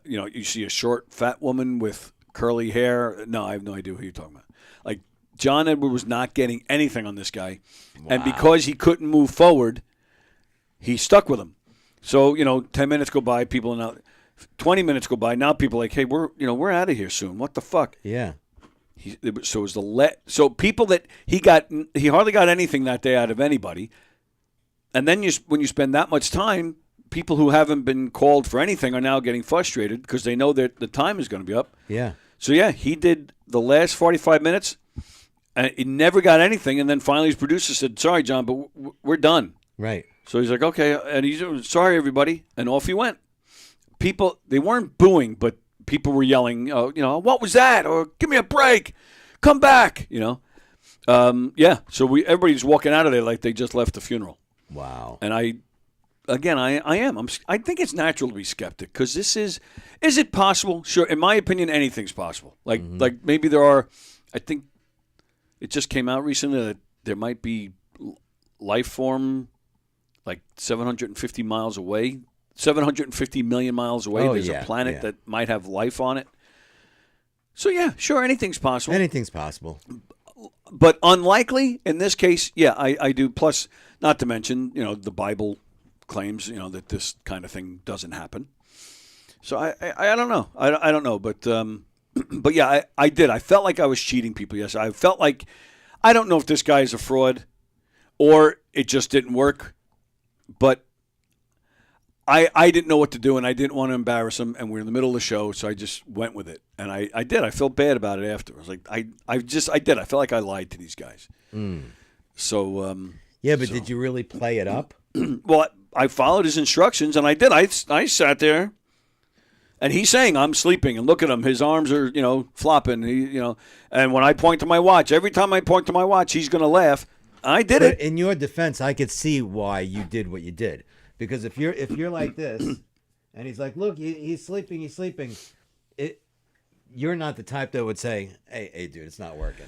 S3: you see a short, fat woman with curly hair. No, I have no idea what you're talking about. Like, John Edwards was not getting anything on this guy. Wow. And because he couldn't move forward, he stuck with him. So, 10 minutes go by, people are now 20 minutes go by. Now people are like, hey, we're out of here soon. What the fuck?
S9: Yeah.
S3: So people that he hardly got anything that day out of anybody. And then when you spend that much time, people who haven't been called for anything are now getting frustrated because they know that the time is going to be up.
S9: Yeah.
S3: So yeah, he did the last 45 minutes, and he never got anything. And then finally, his producer said, "Sorry, John, but we're done."
S9: Right.
S3: So he's like, "Okay," and he's sorry, everybody, and off he went. People, they weren't booing, but people were yelling, "What was that?" Or "Give me a break, come back," Yeah. So everybody's walking out of there like they just left the funeral.
S9: Wow.
S3: And I am. I think it's natural to be skeptic because is it possible? Sure. In my opinion, anything's possible. Like maybe there are, I think it just came out recently that there might be life form like 750 miles away, 750 million miles away. There's a planet that might have life on it. So yeah, sure. Anything's possible.
S9: Anything's possible.
S3: But unlikely in this case, yeah, I do. Plus, not to mention, the Bible claims, that this kind of thing doesn't happen. So I don't know. I don't know. But but yeah, I did. I felt like I was cheating people. Yes, I felt like I don't know if this guy is a fraud or it just didn't work. But I didn't know what to do, and I didn't want to embarrass him, and we're in the middle of the show, so I just went with it. And I did. I felt bad about it after. I was like, I did. I felt like I lied to these guys. Mm. So
S9: yeah, but did you really play it up?
S3: Well, I followed his instructions, and I did. I sat there, and he's saying I'm sleeping, and look at him. His arms are, flopping. And when I point to my watch, every time I point to my watch, he's going to laugh. I did it.
S9: In your defense, I could see why you did what you did. Because if you're like this, and he's like, look, he's sleeping, you're not the type that would say, hey, dude, it's not working.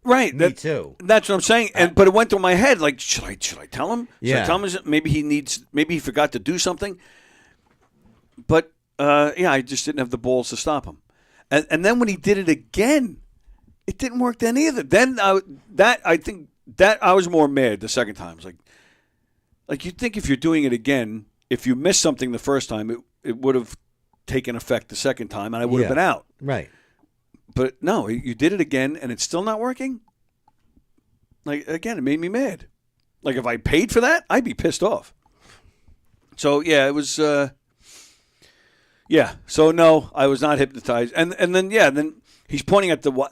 S3: Right.
S9: Me too.
S3: That's what I'm saying. But it went through my head, like, should I tell him? Should
S9: I
S3: tell him maybe he forgot to do something? But I just didn't have the balls to stop him. And then when he did it again, it didn't work then either. Then I think I was more mad the second time. I was like you'd think if you're doing it again, if you missed something the first time, it would have taken effect the second time, and I would have been out.
S9: Right.
S3: But no, you did it again, and it's still not working? Like, again, it made me mad. Like, if I paid for that, I'd be pissed off. So, yeah, it was, So, no, I was not hypnotized. And then he's pointing at the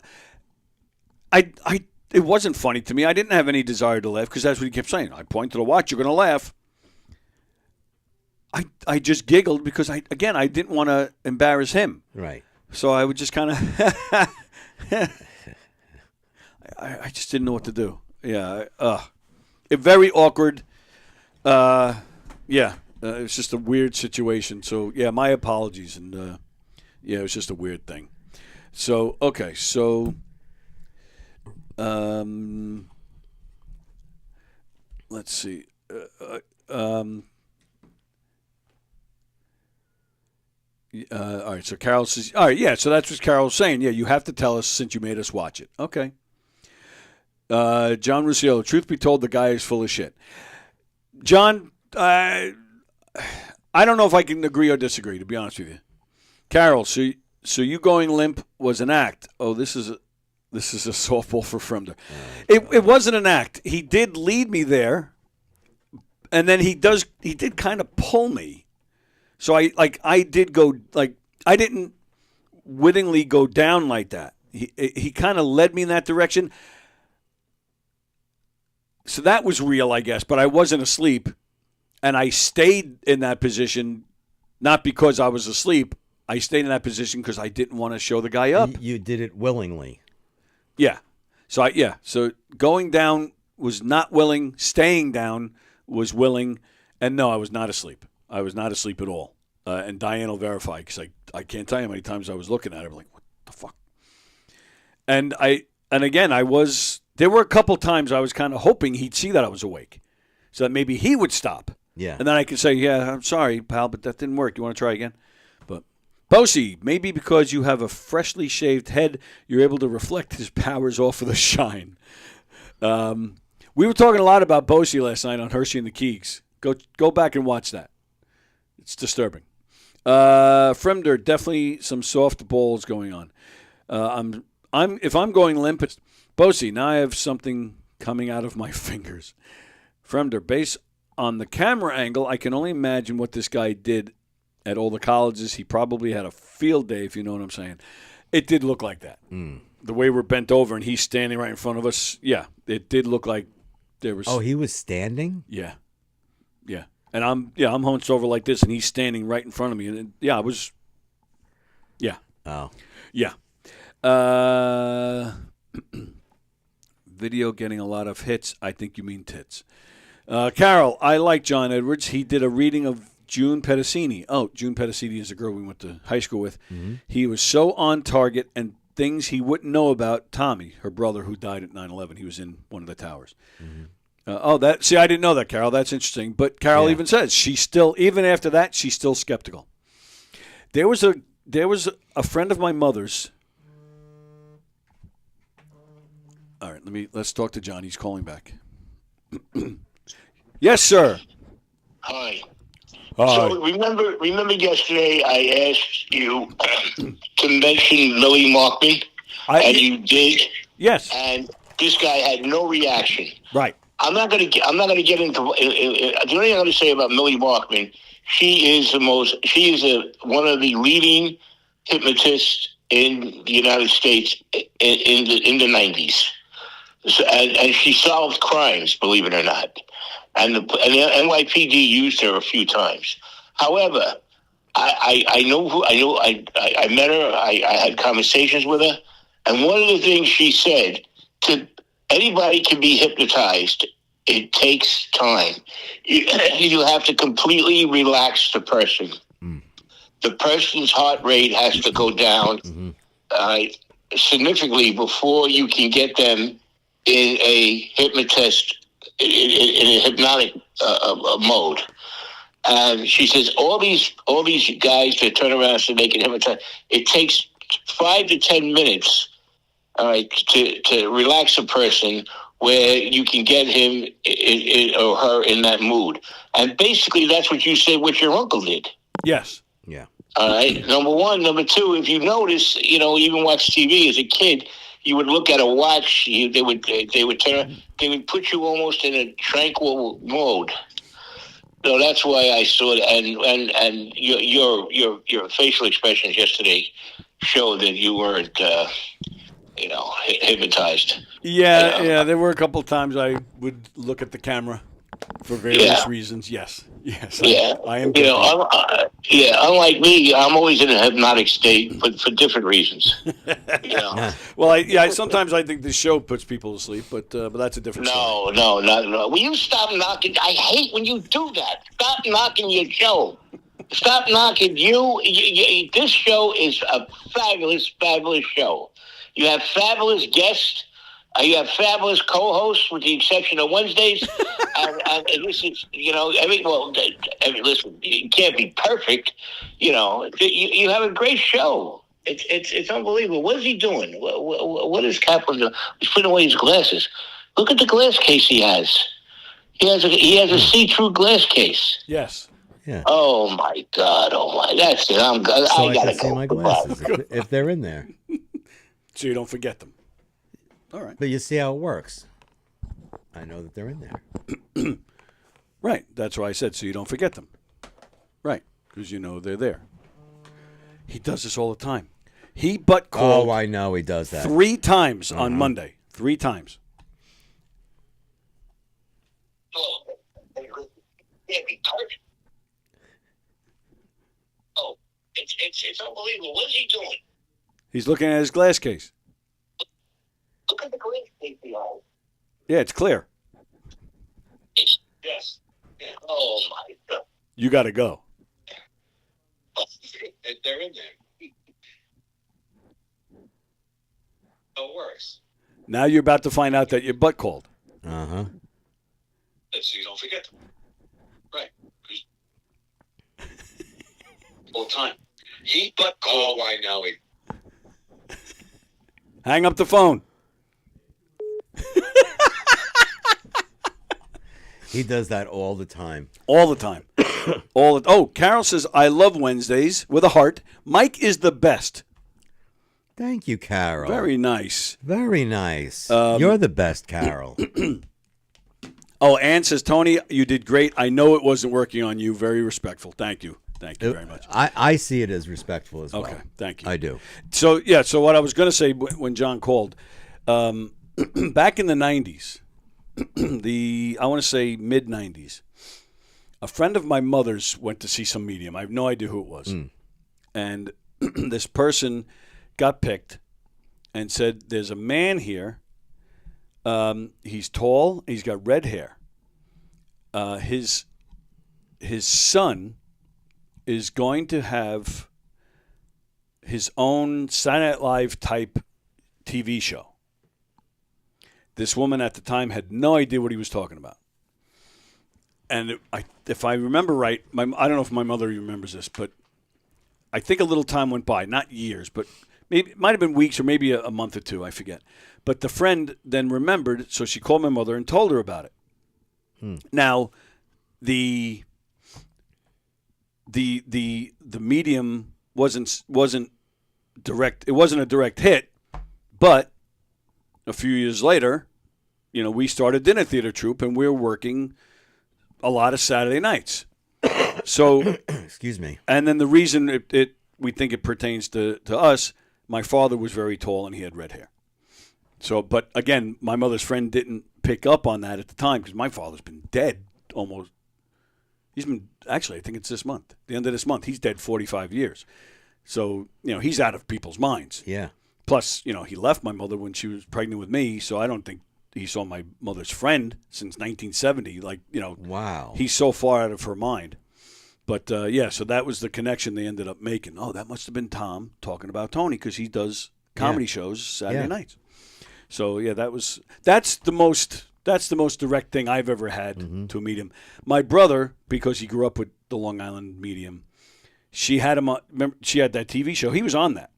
S3: it wasn't funny to me. I didn't have any desire to laugh because that's what he kept saying. I point to the watch, you're going to laugh. I just giggled because, I didn't want to embarrass him.
S9: Right.
S3: So I would just kind of I just didn't know what to do. Yeah. Very awkward. It was just a weird situation. So, yeah, my apologies. And, it was just a weird thing. So okay, so let's see. All right, so Carol says, all right, yeah, so that's what Carol's saying. Yeah, you have to tell us since you made us watch it. Okay. John Ruscio, truth be told, the guy is full of shit. John, I don't know if I can agree or disagree, to be honest with you. Carol, so you going limp was an act. Oh, this is a softball for Fremder. It wasn't an act. He did lead me there, and then he did kind of pull me. So I didn't wittingly go down like that. He kind of led me in that direction. So that was real, I guess, but I wasn't asleep, and I stayed in that position not because I was asleep. I stayed in that position because I didn't want to show the guy up.
S9: You did it willingly.
S3: Yeah. So going down was not willing. Staying down was willing. And no, I was not asleep. I was not asleep at all. And Diane will verify because I can't tell you how many times I was looking at her like, what the fuck? And again, there were a couple times I was kind of hoping he'd see that I was awake so that maybe he would stop.
S9: Yeah.
S3: And then I could say, yeah, I'm sorry, pal, but that didn't work. You want to try again? But Bosie, maybe because you have a freshly shaved head, you're able to reflect his powers off of the shine. We were talking a lot about Bosie last night on Hershey and the Keegs. Go back and watch that. It's disturbing. Fremder, definitely some soft balls going on. If I'm going limp, it's Bosie. Now I have something coming out of my fingers. Fremder, based on the camera angle, I can only imagine what this guy did at all the colleges. He probably had a field day, if you know what I'm saying. It did look like that. The way we're bent over and he's standing right in front of us. Yeah, it did look like there was.
S9: Oh, he was standing?
S3: Yeah. And I'm hunched over like this, and he's standing right in front of me. And I was. Yeah.
S9: Oh.
S3: Yeah. Video getting a lot of hits. I think you mean tits. Carol, I like John Edwards. He did a reading of June Pedicini. Oh, June Pedicini is a girl we went to high school with. Mm-hmm. He was so on target, and things he wouldn't know about Tommy, her brother who died at 9/11. He was in one of the towers. Mm-hmm. I didn't know that, Carol. That's interesting. But Carol even says she's still, even after that, she's still skeptical. There was a friend of my mother's. All right, let's talk to John. He's calling back. Yes, sir.
S10: Hi. So remember yesterday I asked you to mention Millie Markman, and you did.
S3: Yes.
S10: And this guy had no reaction.
S3: Right.
S10: I'm not gonna get into. The only thing I'm gonna say about Millie Markman, she is one of the leading hypnotists in the United States in the 90s. So, and she solved crimes, believe it or not. And the NYPD used her a few times. However, I met her. I had conversations with her, and one of the things she said anybody can be hypnotized. It takes time. You have to completely relax the person. The person's heart rate has to go down significantly before you can get them in a hypnotist, in a hypnotic mode. And she says all these guys that turn around and say they can hypnotize, it takes 5 to 10 minutes, all right, to relax a person where you can get him or her in that mood. And basically that's what you said what your uncle did.
S3: Yes.
S9: Yeah.
S10: All right. Number one. Number two, if you notice, even watch TV as a kid, you would look at a watch. They would put you almost in a tranquil mode. So that's why I saw it. And your facial expressions yesterday showed that you weren't, hypnotized.
S3: Yeah. There were a couple of times I would look at the camera for various reasons. Yes. I am.
S10: Unlike me, I'm always in a hypnotic state, but for different reasons.
S3: Well, sometimes I think the show puts people to sleep, but that's a different story.
S10: No. Will you stop knocking? I hate when you do that. Stop knocking your show. Stop knocking this show is a fabulous, fabulous show. You have fabulous guests. You have fabulous co-hosts, with the exception of Wednesdays. and this is, listen, it can't be perfect. You have a great show. It's unbelievable. What is he doing? What is Kaplan doing? He's putting away his glasses. Look at the glass case he has. He has a see-through glass case.
S3: Yes.
S9: Yeah.
S10: Oh my God! Oh my! That's it. I
S9: I
S10: gotta
S9: can see
S10: go.
S9: my glasses if they're in there.
S3: So you don't forget them. All right.
S9: But you see how it works. I know that they're in there.
S3: Right. That's why I said so you don't forget them. Right. Because you know they're there. He does this all the time. He butt called.
S9: Oh, I know he does that
S3: 3 times on Monday. 3 times.
S10: Oh, can't be perfect. Oh, it's unbelievable. What is he doing?
S3: He's looking at his glass case.
S10: Look at the glass case he has.
S3: Yeah, it's clear.
S10: Yes. Oh my God.
S3: You got to go.
S10: They're in there. It works.
S3: Now you're about to find out that your butt called.
S9: Uh-huh.
S10: So you don't forget them. Right. All the time. He but call. Why now?
S3: Hang up the phone.
S9: He does that all the time.
S3: All the time. Carol says, I love Wednesdays with a heart. Mike is the best.
S9: Thank you, Carol.
S3: Very nice.
S9: Very nice. You're the best, Carol.
S3: Ann says, Tony, you did great. I know it wasn't working on you. Very respectful. Thank you. Thank you very much.
S9: I see it as respectful as well.
S3: Okay, thank you.
S9: I do.
S3: So what I was going to say when John called, back in the 90s, I want to say mid-90s, a friend of my mother's went to see some medium. I have no idea who it was. And this person got picked and said, there's a man here. He's tall. He's got red hair. His son is going to have his own Saturday Night Live type TV show. This woman at the time had no idea what he was talking about. And if I remember right, I don't know if my mother remembers this, but I think a little time went by, not years, but maybe it might have been weeks or maybe a month or two, I forget. But the friend then remembered, so she called my mother and told her about it. Now, the medium wasn't direct. It wasn't a direct hit, but a few years later, we started Dinner Theater Troupe, and we were working a lot of Saturday nights. So,
S9: excuse me.
S3: And then the reason we think it pertains to us, my father was very tall and he had red hair. So, but again, my mother's friend didn't pick up on that at the time because my father's been dead almost. He's been, actually, I think it's this month, the end of this month. He's dead 45 years. So, he's out of people's minds.
S9: Yeah.
S3: Plus, he left my mother when she was pregnant with me, so I don't think he saw my mother's friend since 1970.
S9: Wow.
S3: He's so far out of her mind. But, so that was the connection they ended up making. Oh, that must have been Tom talking about Tony because he does comedy shows Saturday nights. So, that's the most direct thing I've ever had to a medium. My brother, because he grew up with the Long Island medium, she had him on, remember, she had that TV show. He was on that.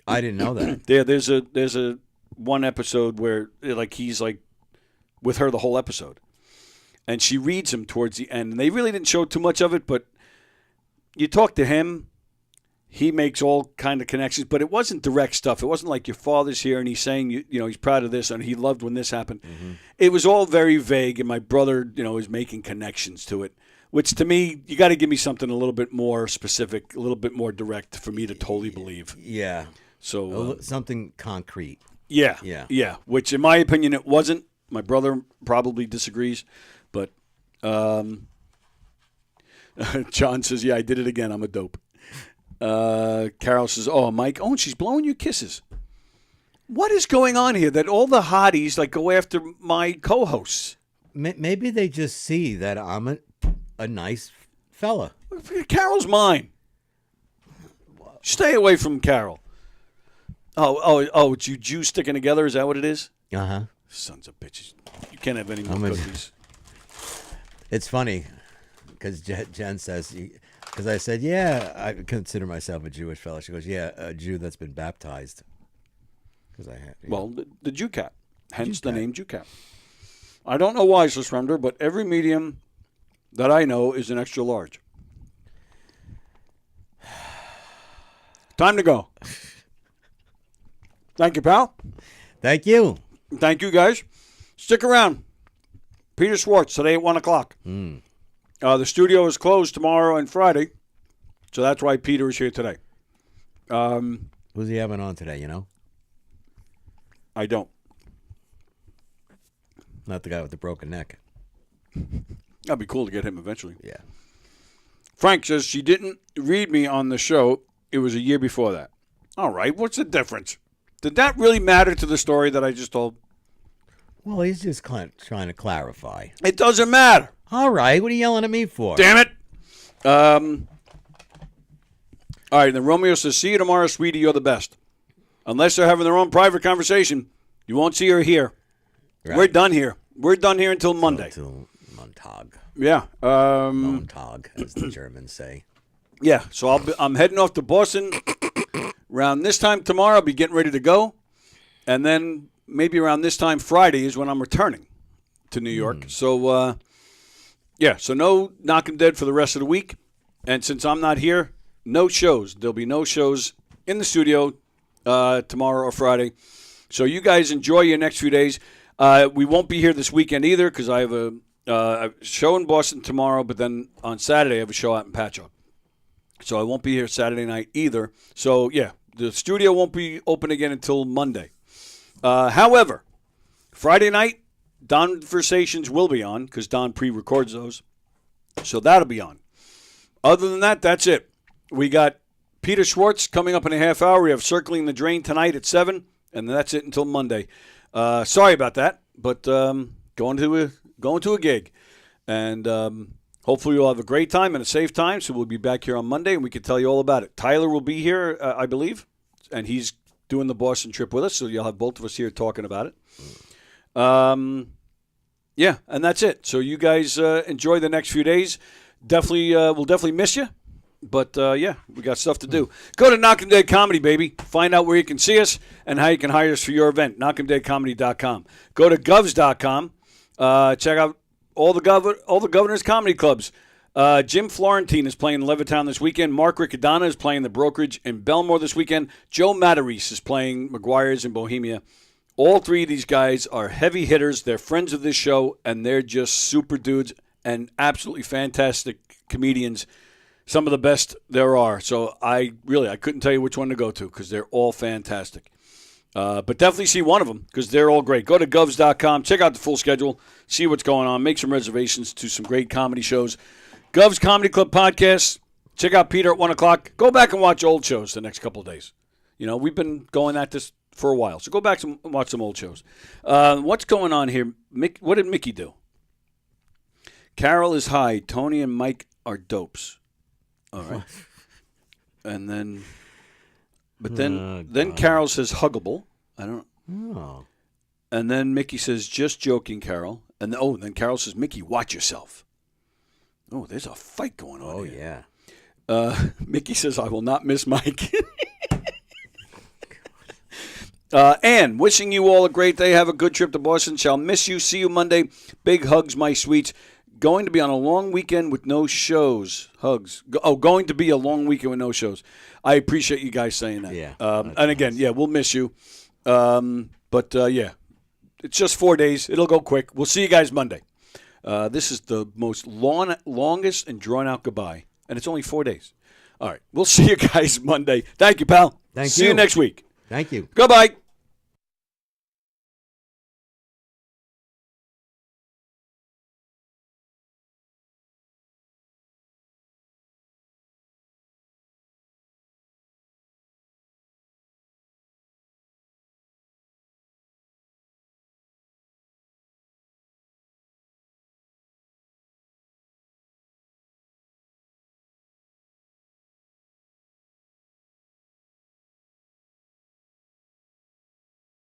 S9: I didn't know that.
S3: There's a one episode where he's with her the whole episode. And she reads him towards the end. And they really didn't show too much of it, but you talk to him, he makes all kind of connections, but it wasn't direct stuff. It wasn't like your father's here and he's saying, he's proud of this and he loved when this happened. It was all very vague, and my brother, is making connections to it, which to me, you got to give me something a little bit more specific, a little bit more direct for me to totally believe.
S9: Yeah.
S3: So
S9: something concrete.
S3: Yeah. Which, in my opinion, it wasn't. My brother probably disagrees, but John says, "Yeah, I did it again. I'm a dope." Carol says, "Oh, Mike, and she's blowing you kisses. What is going on here? That all the hotties go after my co-hosts?
S9: Maybe they just see that I'm a nice fella.
S3: Carol's mine. Stay away from Carol. Oh, it's you Jews sticking together? Is that what it is?
S9: Uh-huh.
S3: Sons of bitches. You can't have any more cookies.
S9: It's funny because Jen says, because I said, yeah, I consider myself a Jewish fellow. She goes, yeah, a Jew that's been baptized. Because I had.
S3: Well, the Jew cat. Hence the name Jew cat. I don't know why, Suspender, but every medium that I know is an extra large. Time to go. Thank you, pal.
S9: Thank you.
S3: Thank you, guys. Stick around. Peter Schwartz today at 1 o'clock. The studio is closed tomorrow and Friday, so that's why Peter is here today.
S9: Who's he having on today, you know?
S3: I don't.
S9: Not the guy with the broken neck.
S3: That'd be cool to get him eventually.
S9: Yeah.
S3: Frank says she didn't read me on the show. It was a year before that. All right, what's the difference? Did that really matter to the story that I just told?
S9: Well, he's just trying to clarify.
S3: It doesn't matter.
S9: All right, what are you yelling at me for?
S3: Damn it. All right, then Romeo says, see you tomorrow, sweetie, you're the best. Unless they're having their own private conversation, you won't see her here. Right. We're done here. We're done here until Monday.
S9: Until Montag.
S3: Yeah.
S9: Montag, as the Germans say.
S3: Yeah, so I'm heading off to Boston around this time tomorrow. I'll be getting ready to go. And then maybe around this time Friday is when I'm returning to New York. So, so no Knockem Dead for the rest of the week. And since I'm not here, no shows. There'll be no shows in the studio tomorrow or Friday. So you guys enjoy your next few days. We won't be here this weekend either because I have a show in Boston tomorrow, but then on Saturday I have a show out in Patchogue. So I won't be here Saturday night either. So, yeah, the studio won't be open again until Monday. However, Friday night, Donversations will be on because Don pre-records those. So that'll be on. Other than that, that's it. We got Peter Schwartz coming up in a half hour. We have Circling the Drain tonight at 7, and that's it until Monday. Sorry about that, but going to a gig. And hopefully you'll have a great time and a safe time, so we'll be back here on Monday, and we can tell you all about it. Tyler will be here, I believe, and he's doing the Boston trip with us, so you'll have both of us here talking about it. Yeah, and that's it. So you guys enjoy the next few days. We'll definitely miss you, but, we got stuff to do. Go to Knockem Dead Comedy, baby. Find out where you can see us and how you can hire us for your event, knockemdeadcomedy.com. Go to govs.com. Check out all the Governor's Comedy Clubs. Jim Florentine is playing Levittown this weekend. Mark Riccadonna is playing the Brokerage in Belmore this weekend. Joe Matarese is playing McGuire's in Bohemia. All three of these guys are heavy hitters. They're friends of this show, and they're just super dudes and absolutely fantastic comedians. Some of the best there are. So I couldn't tell you which one to go to because they're all fantastic. But definitely see one of them because they're all great. Go to govs.com. Check out the full schedule. See what's going on. Make some reservations to some great comedy shows. Gov's Comedy Club podcast. Check out Peter at 1 o'clock. Go back and watch old shows the next couple of days. You know, we've been going at this for a while. So go back and watch some old shows. What's going on here? What did Mickey do? Carol is high. Tony and Mike are dopes. All right. And then... But then Carol says huggable. I don't know.
S9: Oh.
S3: And then Mickey says, just joking, Carol. And then Carol says, Mickey, watch yourself. Oh, there's a fight going on
S9: here.
S3: Yeah. Mickey says, I will not miss Mike. Ann, wishing you all a great day. Have a good trip to Boston. Shall miss you. See you Monday. Big hugs, my sweets. Going to be on a long weekend with no shows. Hugs. Going to be a long weekend with no shows. I appreciate you guys saying that.
S9: Yeah.
S3: And again, we'll miss you. But it's just 4 days. It'll go quick. We'll see you guys Monday. This is the most longest and drawn-out goodbye, and it's only 4 days. All right. We'll see you guys Monday. Thank you, pal.
S9: Thank you.
S3: See you next week.
S9: Thank you.
S3: Goodbye.